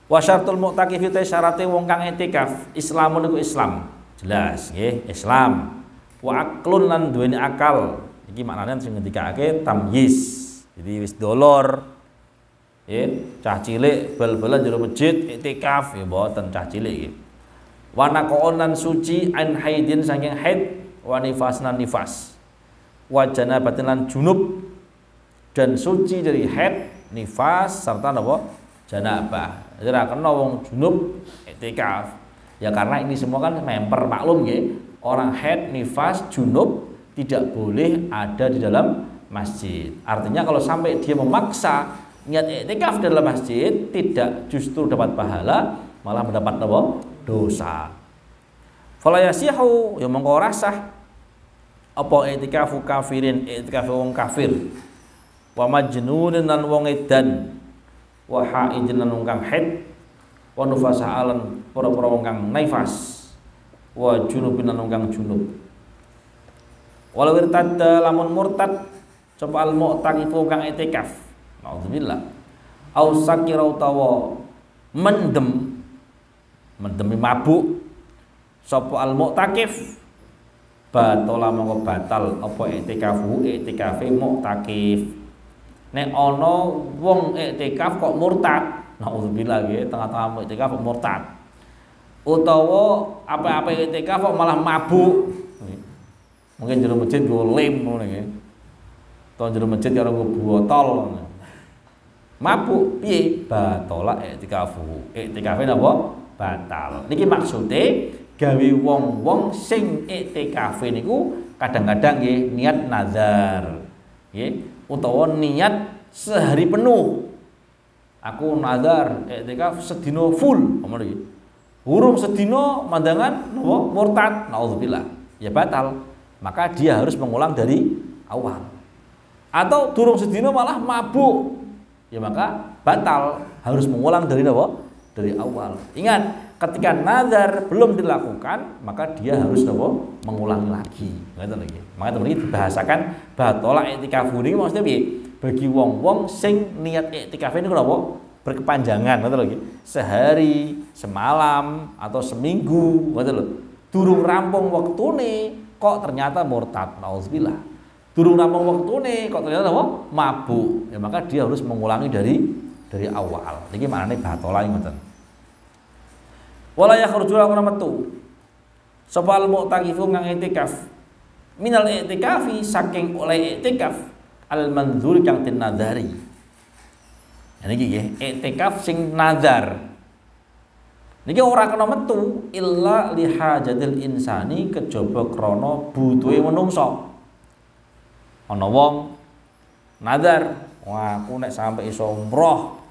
Wa syartul mu'takif itu syaratnya wong kang i'tikaf, Islamun iku Islam. Jelas, nggih, Islam. Wa aqlun lan duweni akal. Iki maknane sing ngendikake tamyiz. Jadi wis dolor. Ya, cah cilik bal-balan jero masjid i'tikaf ya mboten cah cilik iki. Wa naqonan suci an haidin saking haid wa nifasnan nifas. Wa janabatin lan junub dan suci dari haid, nifas serta napa? Janabah. Jadi ra kena wong junub i'tikaf. Ya karena ini semua kan memper maklum nggih. Orang haid, nifas, junub tidak boleh ada di dalam masjid. Artinya kalau sampai dia memaksa niat iktikaf dalam masjid tidak justru dapat pahala, malah mendapat apa? Dosa. Fala yasihu ya mongko ora sah apa i'tikafu kafirin, i'tikaf wong kafir, wa majnunin lan wong edan, wa haidin lan wong kang haid, wa nufasalan para-para wong kang nifas, wa junubin lan wong kang junub. Walau irtadda lamun murtad sapa al mu'takifu kang i'tikaf, naudzubillah, au sakira utawa mendemi mabuk sapa al mu'takif, batola mongko batal apa i'tikafe mu'takif. Nek ana wong i'tikaf kok murtad, naudzubillah nggih, tengah-tengah i'tikaf kok murtad. Utawa apa-apa i'tikaf kok malah mabuk. Mungkin jero masjid go lem ngono nggih. Utawa jero masjid karo go botol. Mabuk piye? Batola i'tikafu. I'tikafe napa? Batal. Niki maksude gawe wong-wong sing i'tikafe niku kadang-kadang nggih niat nazar. Nggih, utawa niat sehari penuh. Aku nazar i'tikaf sedina full, ngono iki. Urung sedina mandangan napa murtad, naudzubillah. Ya batal. Maka dia harus mengulang dari awal. Atau durung sedina malah mabuk. Ya maka batal, harus mengulang dari apa? Dari awal. Ingat, ketika nazar belum dilakukan, maka dia harus apa? Mengulangi lagi. Ngoten lagi. Maka teman iki dibahasakan batola i'tikaf niki maksudnya piye? Bagi wong-wong sing niat i'tikaf niku napa? Berkepanjangan, ngoten lagi. Sehari, semalam atau seminggu, ngoten lho. Durung rampung wektune kok ternyata murtad, nauzubillah. Durung rampung wektune kok ternyata apa? Mabuk. Ya maka dia harus mengulangi dari awal. Niki maknane batola ngoten. Wala yakhruju ora metu sapa al mu'takifu kang i'tikaf minal i'tikafi saking oleh i'tikaf al mandzur kang den nadari. Niki nggih i'tikaf sing nazar. Niki ora kena metu illa li hajatil insani kejaba krana butuhe manungsa. Ana wong nazar, wah aku nek sampe iso umroh,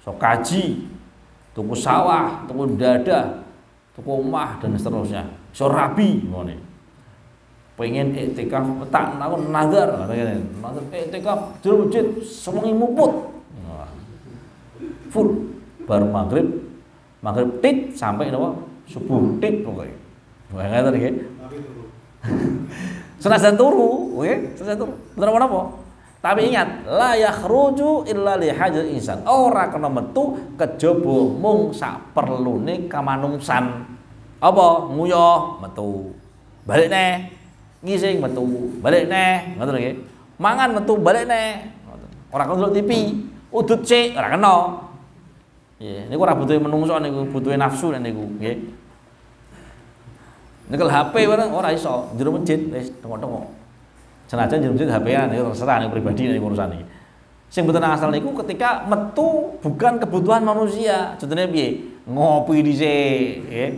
iso kaji, tuku sawah, tuku dada, tuku omah dan seterusnya. Iso rabi ngene. Pengen i'tikaf tak nakon nazar, ngene. Nazar i'tikaf jero masjid sewengi muput. Full bar maghrib tit sampai napa subuh tit pokoke. Wah ngoten nggih. Senajan turu, nggih, senajan turu. Bener apa? Tapi ingat, la yakhruju illa li hajal insan. Ora kena metu kejaba mung sak perlune kamanungsan. Apa? Nguyah metu. Balik neh. Ngising metu. Balik neh. Ngoten nggih. Mangan metu balik neh. Ngoten. Ora kena ndelok TV. Udut sik ora kena. Nggih, niku ora butuhe menungso niku, butuhe nafsu niku, nggih. Nyekel HP bareng ora iso, jero masjid wis tengok-tengok. Senajan jero masjid HP-an niku terserah niku pribadi niku urusan iki. Sing mboten asal niku ketika metu bukan kebutuhan manusia. Contohnya piye? Ngopi dhisik, nggih.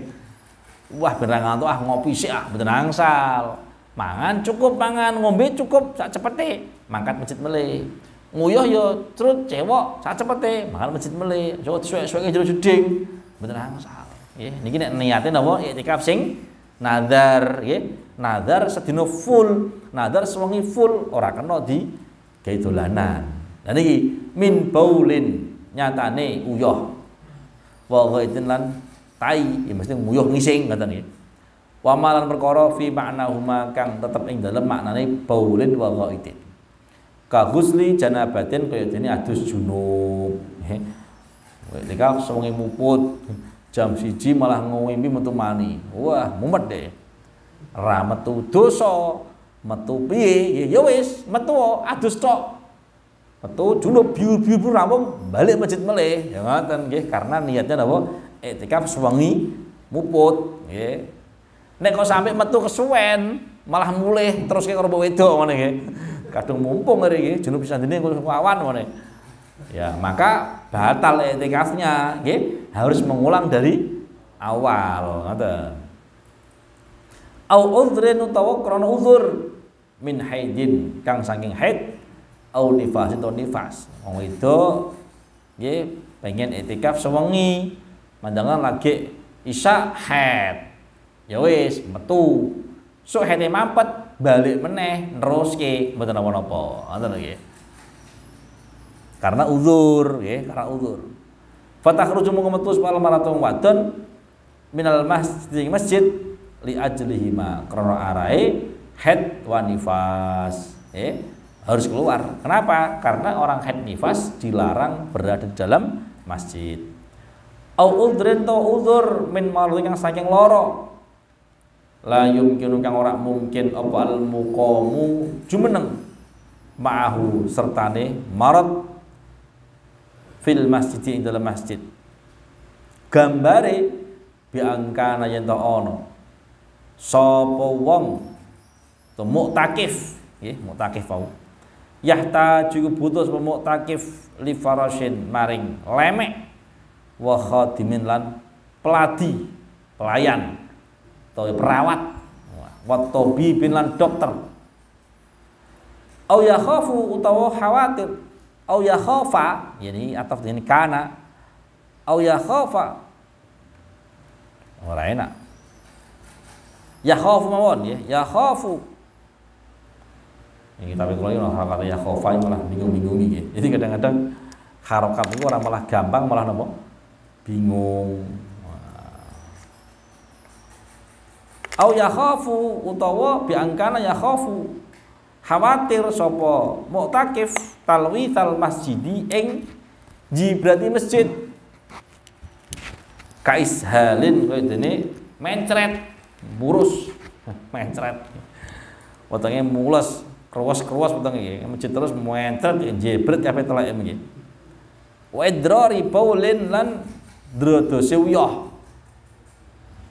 Wah, ben ngantuk ngopi sik mboten angsal. Mangan cukup mangan, ngombe cukup sak cepete, mangkat masjid melih. Nguyuh ya terus cewek sak cepete, mangan masjid melih. Coba suwek-suweke jero jeding, mboten angsal. Nggih, niki nek niate napa i'tikaf sing nazar, nggih. Nazar sedina full, nazar sewengi full ora kena di gawe dolanan. Lah niki min baulin nyatane uyah. Wa ghaidin lan tai, ya mesti nguyuh ngising ngoten nggih. Wa malan perkara fi ma'nahuma kang tetep ing dalem maknane baulin wa ghaidin. Ka ghusli janabatin kaya dene adus junub. Ketika sewengi muput jam 1 malah ngimpi metu mani. Wah, mumet deh. Ra metu dosa, metu piye? Ya wis, metu adus tok. Metu junub biur-biur rampung balik masjid melih. Ya ngoten nggih, karena niatnya napa? I'tikaf sewengi muput, nggih. Nek kok sampai metu kesuwen, malah mulih terus karo wedok ngene nggih. Kadung mumpung hari ini junub sandine kawan ngene. Ya, maka batal i'tikafnya, nggih, harus mengulang dari awal, ngoten. Au udhrin utawa krana uzur min haidin kang saking haid au nifasin to nifas. Wong wedok nggih pengen iktikaf sewengi, mandangan lagi isya haid. Ya wis metu. Sok haide mampet balik meneh neruske mboten napa-napa. Ngoten nggih. Karena uzur, nggih, karena uzur. Fatakhruju metu sepal maratong wadon minal masjid li ajlihima krana arae haid wa nifas. Harus keluar. Kenapa? Karena orang haid nifas dilarang berada di dalam masjid. Au udrin to uzur min marudin yang saking loro. La yumkinu kang ora mungkin apa al muqamu jumeneng ma'ahu sertane marad fil masjid ing dalam masjid. Gambare biangkana yen to ana sapa wong to muktakif nggih muktakif wau yahta juga butuh sapa muktakif li farashin maring lemek wa khadimin lan peladi pelayan atau perawat wa tabibin lan dokter au yakhafu utawa khawatir au yakhafa yani ataf ini kana au yakhafa ora enak yakhafu mawon ya yakhafu ini tapi kalau ini kata yakhafa malah bingung-bingung gitu. Jadi kadang-kadang harokat itu orang malah gampang malah napa bingung. Au yakhafu utawa biangkana yakhafu khawatir sapa muktakif talwithal masjidi ing jibrati masjid kaishalin koyo dene mencret burus mencret wetenge mules kruwas-kruwas wetenge masjid terus mencret jebret kabeh teleke nggih wa idrari baulin lan drodose uyah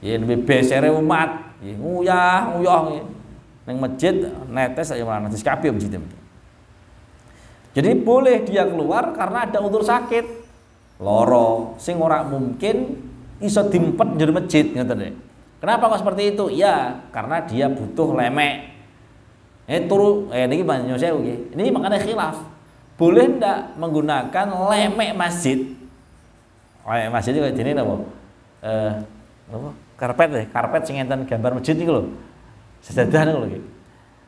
yen besere umat nguyah nggih ning masjid netes ayo malah netes kabeh masjid. Jadi boleh dia keluar karena ada udzur sakit, loro, sing ora mungkin iso dimpet di masjid, ngoten. Kenapa kok seperti itu? Ya, karena dia butuh lemek. Niki banyak sewu nggih. Ini makanya khilaf. Boleh ndak menggunakan lemek masjid? Lemek masjid iki kaya dene napa? Napa? Karpet sing enten gambar masjid niku lho. Sejadah niku lho nggih.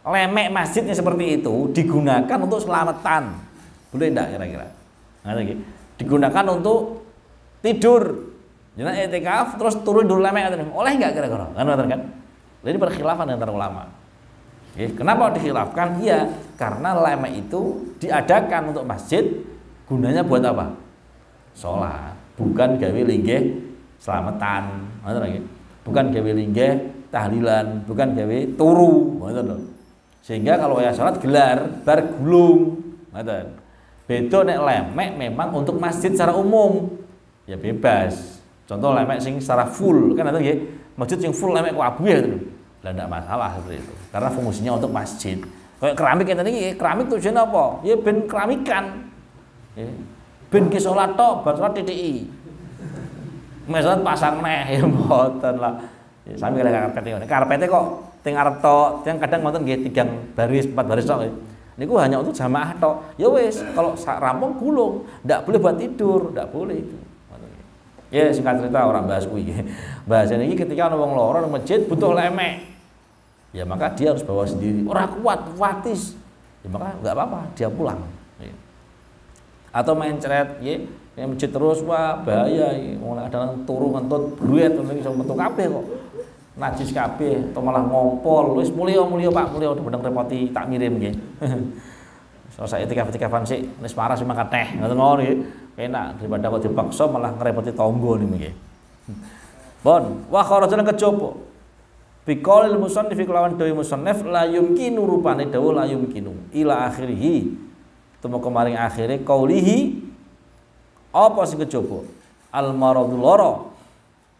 Lemek masjidnya seperti itu digunakan untuk selamatan. Boleh enggak kira-kira? Nah, digunakan untuk tidur. Jangan i'tikaf terus turun dulu lemek oleh enggak kira-kira? Kan? Ini berkhilafan antara ulama. Kenapa dikhilafkan? Iya, karena lemek itu diadakan untuk masjid, gunanya buat apa? Sholat, bukan gawe linggih selamatan. Bukan gawe linggih tahlilan, bukan gawe turu. Sehingga kalau ya sholat gelar bar gulung, ngoten. Beda nek lemek memang untuk masjid secara umum. Ya bebas. Contoh lemek sing secara full, kan ngoten nggih. Masjid sing full lemek kabeh ngoten. Lah ndak masalah seperti itu. Karena fungsinya untuk masjid. Kayak keramik ngeten iki, keramik tujuannya apa? Ya ben keramikan. Ya. Ben ki salat tok, bar salat titiki. Mesot pasang neh ya mboten lah. Ya sami kaya karpet ngene. Karpete kok teng arep tok, yang kadang wonten nggih 3 baris, 4 baris tok. Niku hanya untuk jamaah tok. Ya wis, kalau rampung gulung, ndak boleh buat tidur, ndak boleh itu. Ya singkat cerita orang bahas kuwi. Bahasane iki ketika ana wong lara nang masjid butuh lemek. Ya maka dia harus bawa sendiri. Ora kuat, watis. Ya maka enggak apa-apa, dia pulang. Ya. Atau mencret, ya, masjid terus wah bahaya iki. Wong kadang turu ngentut bruet iki iso metu kabeh kok. Najis kabeh atau malah ngompol. Wis mulya Pak, mulya bener repoti tak mirim nggih. So saya etika-etikafan sik wis parah sing mangkat teh. Ngoten ngono nggih. Enak daripada kok dipaksa malah ngerepoti tangga niku nggih. Bon, wa kharajana kejaba. Biqaulil musannif kelawan dawuh musannif la yumkinu rupane dawuh la yumkinu ila akhirih. Temu kemaring akhire qaulihi apa sing kejaba? Al maradul lara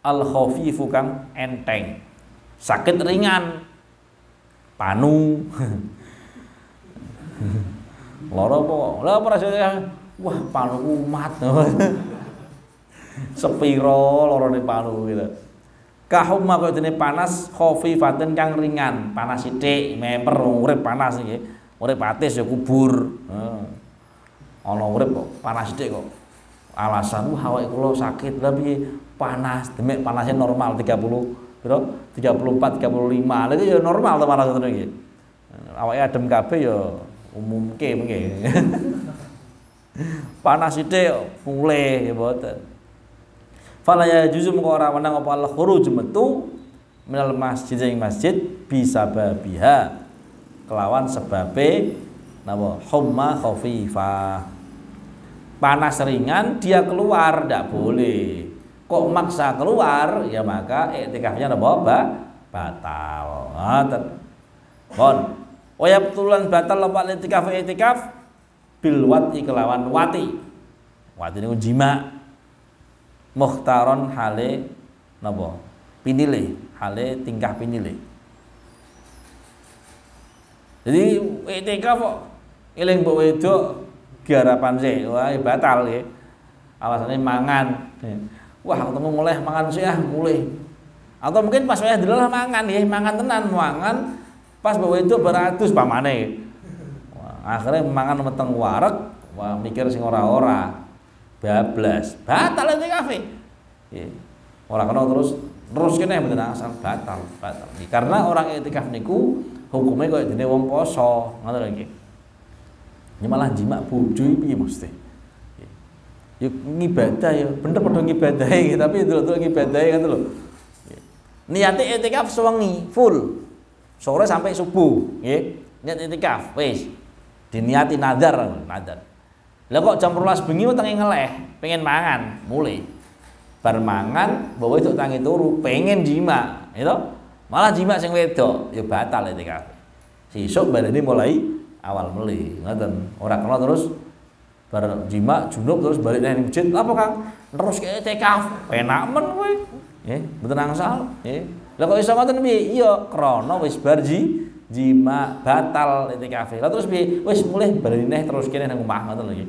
al khafifu kang enteng. Sakit ringan. Panu. Lara apa? Lah apa rasane? Wah, panu umat. Sepiro larane panu gitu. Kahumma kaya dene panas khafifaten kang ringan, panas sithik, memper urip panas iki. urip atis ya kubur. Ana urip kok panas sithik kok. Alasan awake kula sakit lha piye panas, demek panasnya normal 30 piro? 34, 35. Lha iki ya normal to panas ngono iki. Awake adem kabeh ya umumke mengke. Panas sithik mulih ya mboten. Fala ya juzu mengko ora menang apa al khuruj metu minal masjid ing masjid bisa babiha kelawan sebabe napa humma khafifah. Panas ringan dia keluar ndak boleh. Kok maksa keluar ya maka iktikafnya napa batal. Ngoten. Pon. Waya betulan batal apa iktikaf bil wati kelawan wati. Wati niku jima. Mukhtaron hale napa? Pinile, hale tingkah pinile. Jadi iktikaf kok eling mbok wedok garapan sih, wah batal nggih. Alasane mangan. Wah, ketemu mulai mangan sih mulai. Atau mungkin pas wayah delok mangan nggih, mangan tenan, mangan pas mbok wedok beratus pamane. Wah, akhirnya mangan meteng wareg, wah mikir sing ora-ora. Bablas, batal iktikaf. Nggih. Ora kena terus kene mboten asal batal. Karena orang iktikaf niku hukumnya kaya dene wong poso, ngoten lho nggih. Ya malah jima bojo piye mesti. Ya ngibadah ya, bener padha ngibadahi tapi delok-delok ngibadahi ngoten lho. Niate iktikaf sewengi full. Sore sampai subuh, nggih. Niat iktikaf wis. Diniati nadar. Lah kok jam 12 bengi utange ngeleh, pengen mangan, mulai. Bar mangan, bawa itu tangi turu, pengen jima, itu malah jima sing wedok, ya batal iktikaf. Sesuk badane mulai awal meli, ngoten. Ora kena terus bar jima junub terus balik nang masjid, apa Kang? Terus ke iktikaf, penak men kowe. Nggih, mboten angsal, nggih. Lah kok iso ngoten piye? Iya, krana wis bar jima batal itikaf. Lah terus piye? Wis mulih bali neh terus kene nang omah ngoten lho iki.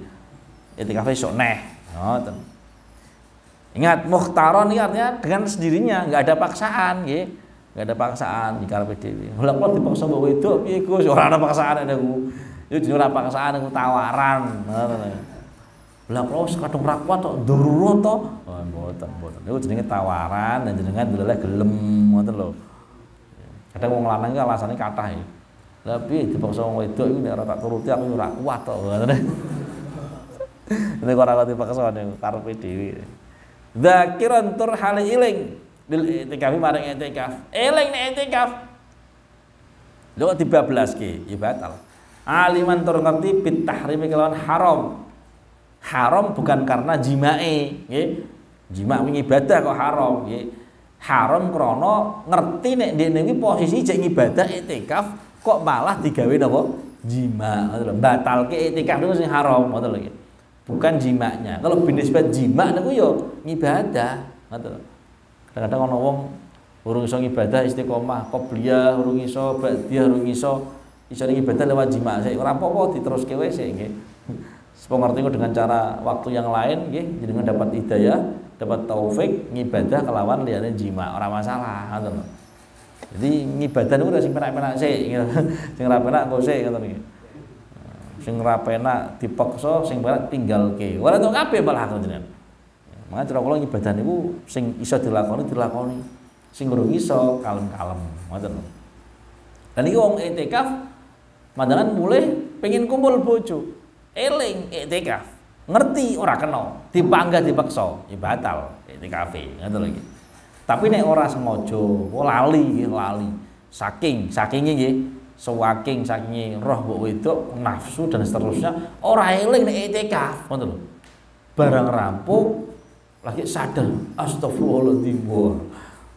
Itikaf sok neh. Ngoten. Ingat mukhtaron ini artinya dengan sendirinya, enggak ada paksaan nggih. Enggak ada paksaan di karepe dhewe. Lah kok dipaksa mbok wedok piye Gus? Ora ana paksaan niku. Yo jenenge ora paksaan niku tawaran. Ngoten. Lah kok kadung ra kuat tok darurat to. Oh mboten. Niku jenenge tawaran dan jenengan deleleh gelem ngoten lho. Kadang wong lanang iki alasane kathah ya. Lah piye dipaksa wong wedok iku nek ora tak turuti aku ora kuat to. Nek ora kok dipaksa niku karepe dhewe. Dzakiran tur hale iling bil itikaf maring itikaf. Eling nek itikaf. Lho dibablaske ya batal. Aliman tur ngerti bit tahrimi kelawan haram. Haram bukan karena jimae, nggih. Jima wingi ibadah kok haram, nggih. Haram krana ngerti nek ndekne iki posisi jek ngibadah iktikaf kok malah digawe napa? Jima. Ngoten lho. Batalke iktikaf niku sing haram, ngoten lho nggih. Bukan jimanya. Kalau binisbat jima niku ya ngibadah, ngoten. Kadang-kadang ana wong urung iso ngibadah istiqomah, qobliyah urung iso, ba'diyah urung iso ngibadah lewat jima. Sik ora apa-apa diteruske wae sik nggih. Sepengerti dengan cara waktu yang lain nggih, jenengan dapat hidayah, dapat taufik ngibadah kelawan liyane jima, ora masalah, ngoten lho. Jadi ngibadah niku sing penak-penak sik, sing ora penak engko sik ngoten iki. Sing ora penak dipaksa, sing penak tinggalke. Ora tok kabeh malah jenengan. Maka cara kula ngibadah niku sing iso dilakoni. Sing urung iso kalem-kalem, ngoten lho. Lan iki wong iktikaf mandangan mulai pengen kumpul bojo. Eling iktikaf. Ngerti ora kena, dipanggah dipaksa, ya batal iktikaf. Ngoten lho iki. Tapi nek ora sengaja, lali. Saking nggih, saking roh mbok wedok, nafsu dan seterusnya, ora eling nek iktikaf, ngoten lho. Barang rampung lagi sadar, astagfirullahaladzim,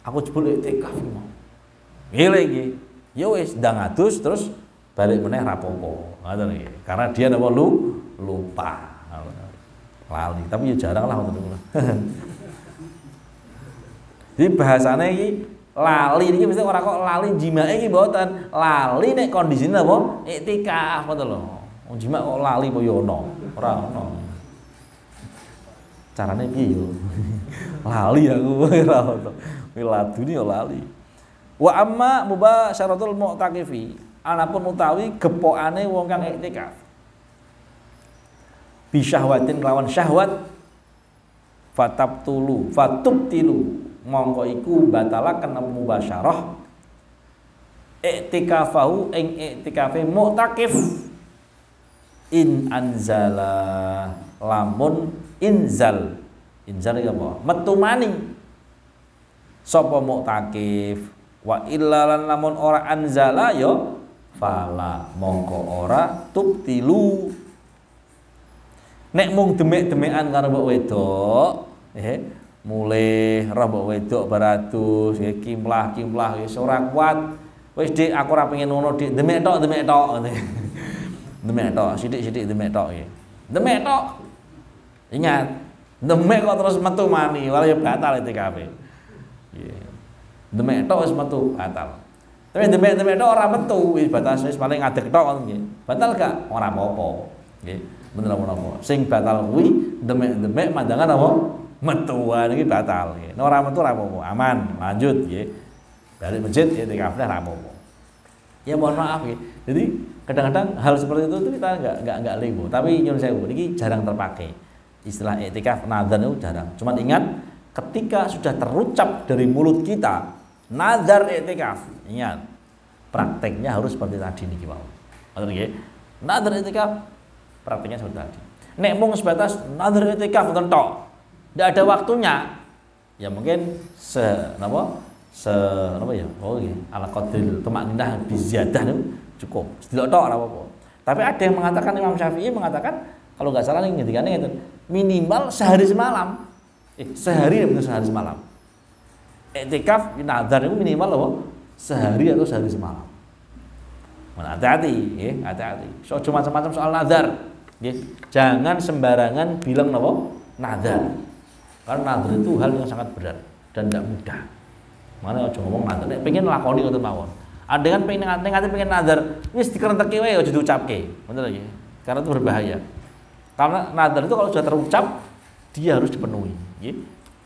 aku jebul iktikaf mau. Eling nggih. Ya wis ndang adus terus balik meneh rapopo. Ngoten iki. Karena dia napa lupa. Lali, tapi ya jarang lah ngoten niku. Jadi bahasane iki lali iki mesti ora kok lali jimake iki mboten. Lali nek kondisine apa? Iktikaf ngoten lho. Wong jima kok lali apa ya ono? Ora ono. Carane piye yo? Lali aku ora ono. Ladune yo lali. Wa amma mubasyaratul mu'taqifi anapun utawi gepokane wong kang iktikaf. Bisyahwatin lawan syahwat fatubtilu mongko iku batalaken mubasyarah i'tikafahu ing i'tikafe mu'takif in anzala lamun inzal iki apa metu maning sapa mu'takif wa illa lan lamun ora anzala ya fala mongko ora tubtilu. Nek mung demek-demekan karo mbok wedok mulih ora mbok wedok baratus kimplah wis ora kuat. Wis Dik aku ora pengen ngono Dik, demek tok. Demek tok, sithik-sithik demek tok iki. Demek tok. Ingat, demek kok terus metu mani, wae ya batal itikafe. Nggih. Demek tok wis metu batal. Tapi demek tok ora metu, wis batas wis paling ngadeg tok ngono nggih. Batal gak? Ora apa-apa. Nggih, bener apa-apa. Sing batal kuwi demek mandangan apa? Metuan iki batal nggih. Nek ora metu ora apa-apa, aman, lanjut nggih. Dari masjid itikafnya rapopo. Ya mohon maaf ya. Jadi kadang-kadang hal seperti itu kita enggak lebo. Tapi nyuwun sewu ini jarang terpakai. Istilah itikaf nazar itu jarang. Cuma ingat ketika sudah terucap dari mulut kita nazar itikaf, ingat prakteknya harus seperti tadi niki wae. Ngoten nggih. Nazar itikaf prakteknya seperti tadi. Nek mung sebatas nazar itikaf ngoten tok. Enggak ada waktunya. Ya mungkin ala qadril tumakninah biziyadah cukup. Tidak tok ora apa-apa. Tapi ada yang mengatakan Imam Syafi'i mengatakan kalau nggak salah nih ngendikane ngeten, minimal sehari semalam. Sehari betul sehari semalam. Iktikaf nazar itu minimal apa? Sehari atau sehari semalam. Hati-hati, hati-hati. So cuma macam-macam soal nazar. Jangan sembarangan bilang apa? Nazar. Karena nazar itu hal yang sangat berat dan tidak mudah. Mana aja ngomong nazar, nek pengen lakoni ngoten mawon. Ada kan pengen nazar, wis dikerenteki wae aja diucapke. Bener lagi. Karena itu berbahaya. Karena nazar itu kalau sudah terucap dia harus dipenuhi, nggih.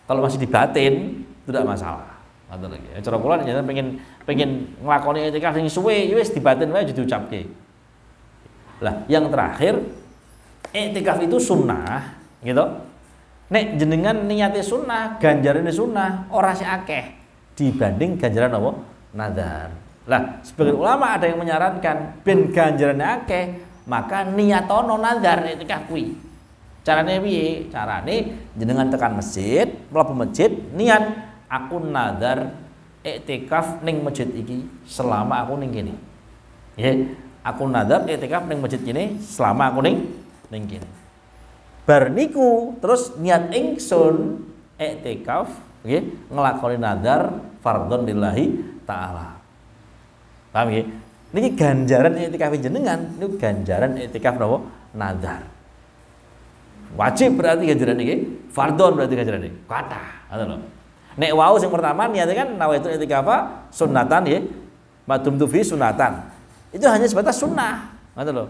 Kalau masih dibatin tidak masalah. Bener lagi. Cara kula nek pengen nglakoni itikaf sing suwe wis dibatin wae aja diucapke. Lah, yang terakhir itikaf itu sunnah, gitu. Nek jenengan niate sunnah, ganjarane sunnah, ora sik akeh dibanding ganjaran apa? Nazar. Lah, sebagian ulama ada yang menyarankan ben ganjarannya akeh, maka niyatono nazar itikaf kuwi. Carane piye? Carane jenengan tekan masjid, mlebu masjid, niat aku nazar iktikaf ning masjid iki selama aku ning kene. Nggih, aku nazar iktikaf ning masjid kene selama aku ning kene. Bar niku terus niat ingsun iktikaf nggih nglakoni nazar fardhon lillahi taala. Paham nggih? Niki ganjaran iktikaf jenengan niku ganjaran iktikaf napa? Nazar. Wajib berarti ganjaran niki, fardhon berarti ganjaran niki. Kathah, ngoten lho. Nek wau sing pertama niate kan nawaitu iktikafa sunnatan nggih. Madum tu fi sunatan. Itu hanya sebatas sunnah, ngoten lho.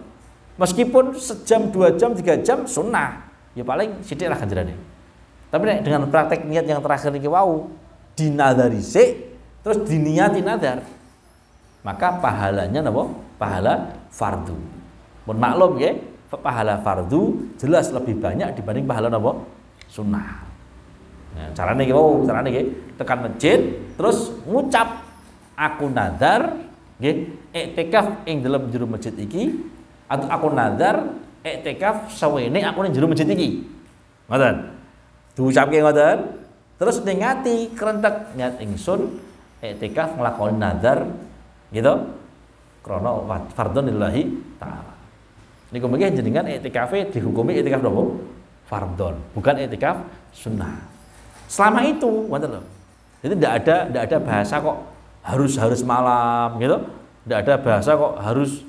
Meskipun sejam, 2 jam, 3 jam sunnah, ya paling sithik lah ganjarane. Tapi dengan praktek niat yang terakhir niki wau dinadari sik terus diniati nazar, maka pahalanya napa? Pahala fardu. Mun maklum nggih, pahala fardu jelas lebih banyak dibanding pahala napa? Sunnah. Nah, carane niki wau, carane nggih tekan masjid terus ngucap aku nazar nggih iktikaf ing dalam jero masjid iki atau aku nazar iktikaf sawene aku ning jero masjid iki. Ngoten. Diucapke ngoten. Terus ngati kerentek niat ingsun iktikaf nglakoni nazar gitu. Krana fardhon lillahi taala. Niku mengki jenengan iktikafe dihukumi iktikaf napa? Fardhon, bukan iktikaf sunnah. Selama itu ngoten lho. Jadi tidak ada bahasa kok harus malam gitu. Tidak ada bahasa kok harus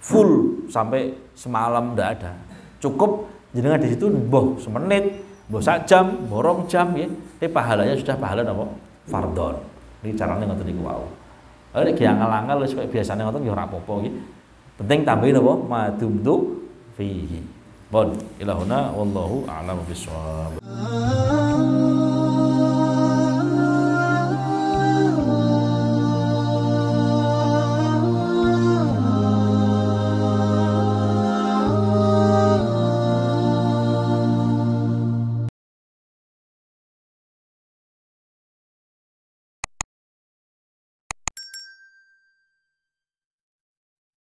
full sampai semalam, tidak ada. Cukup jenengan di situ mbah semenit, mbah sak jam, borong jam ya. Tapi pahalanya sudah pahala napa? Fardhon. Iki carane ngoten niku wau. Nek ki angal-angal wis kaya biasane ngoten ya ora apa-apa nggih. Penting tambahin napa? Madumtu fihi. Bon, ilahuna wallahu a'lam bishawab.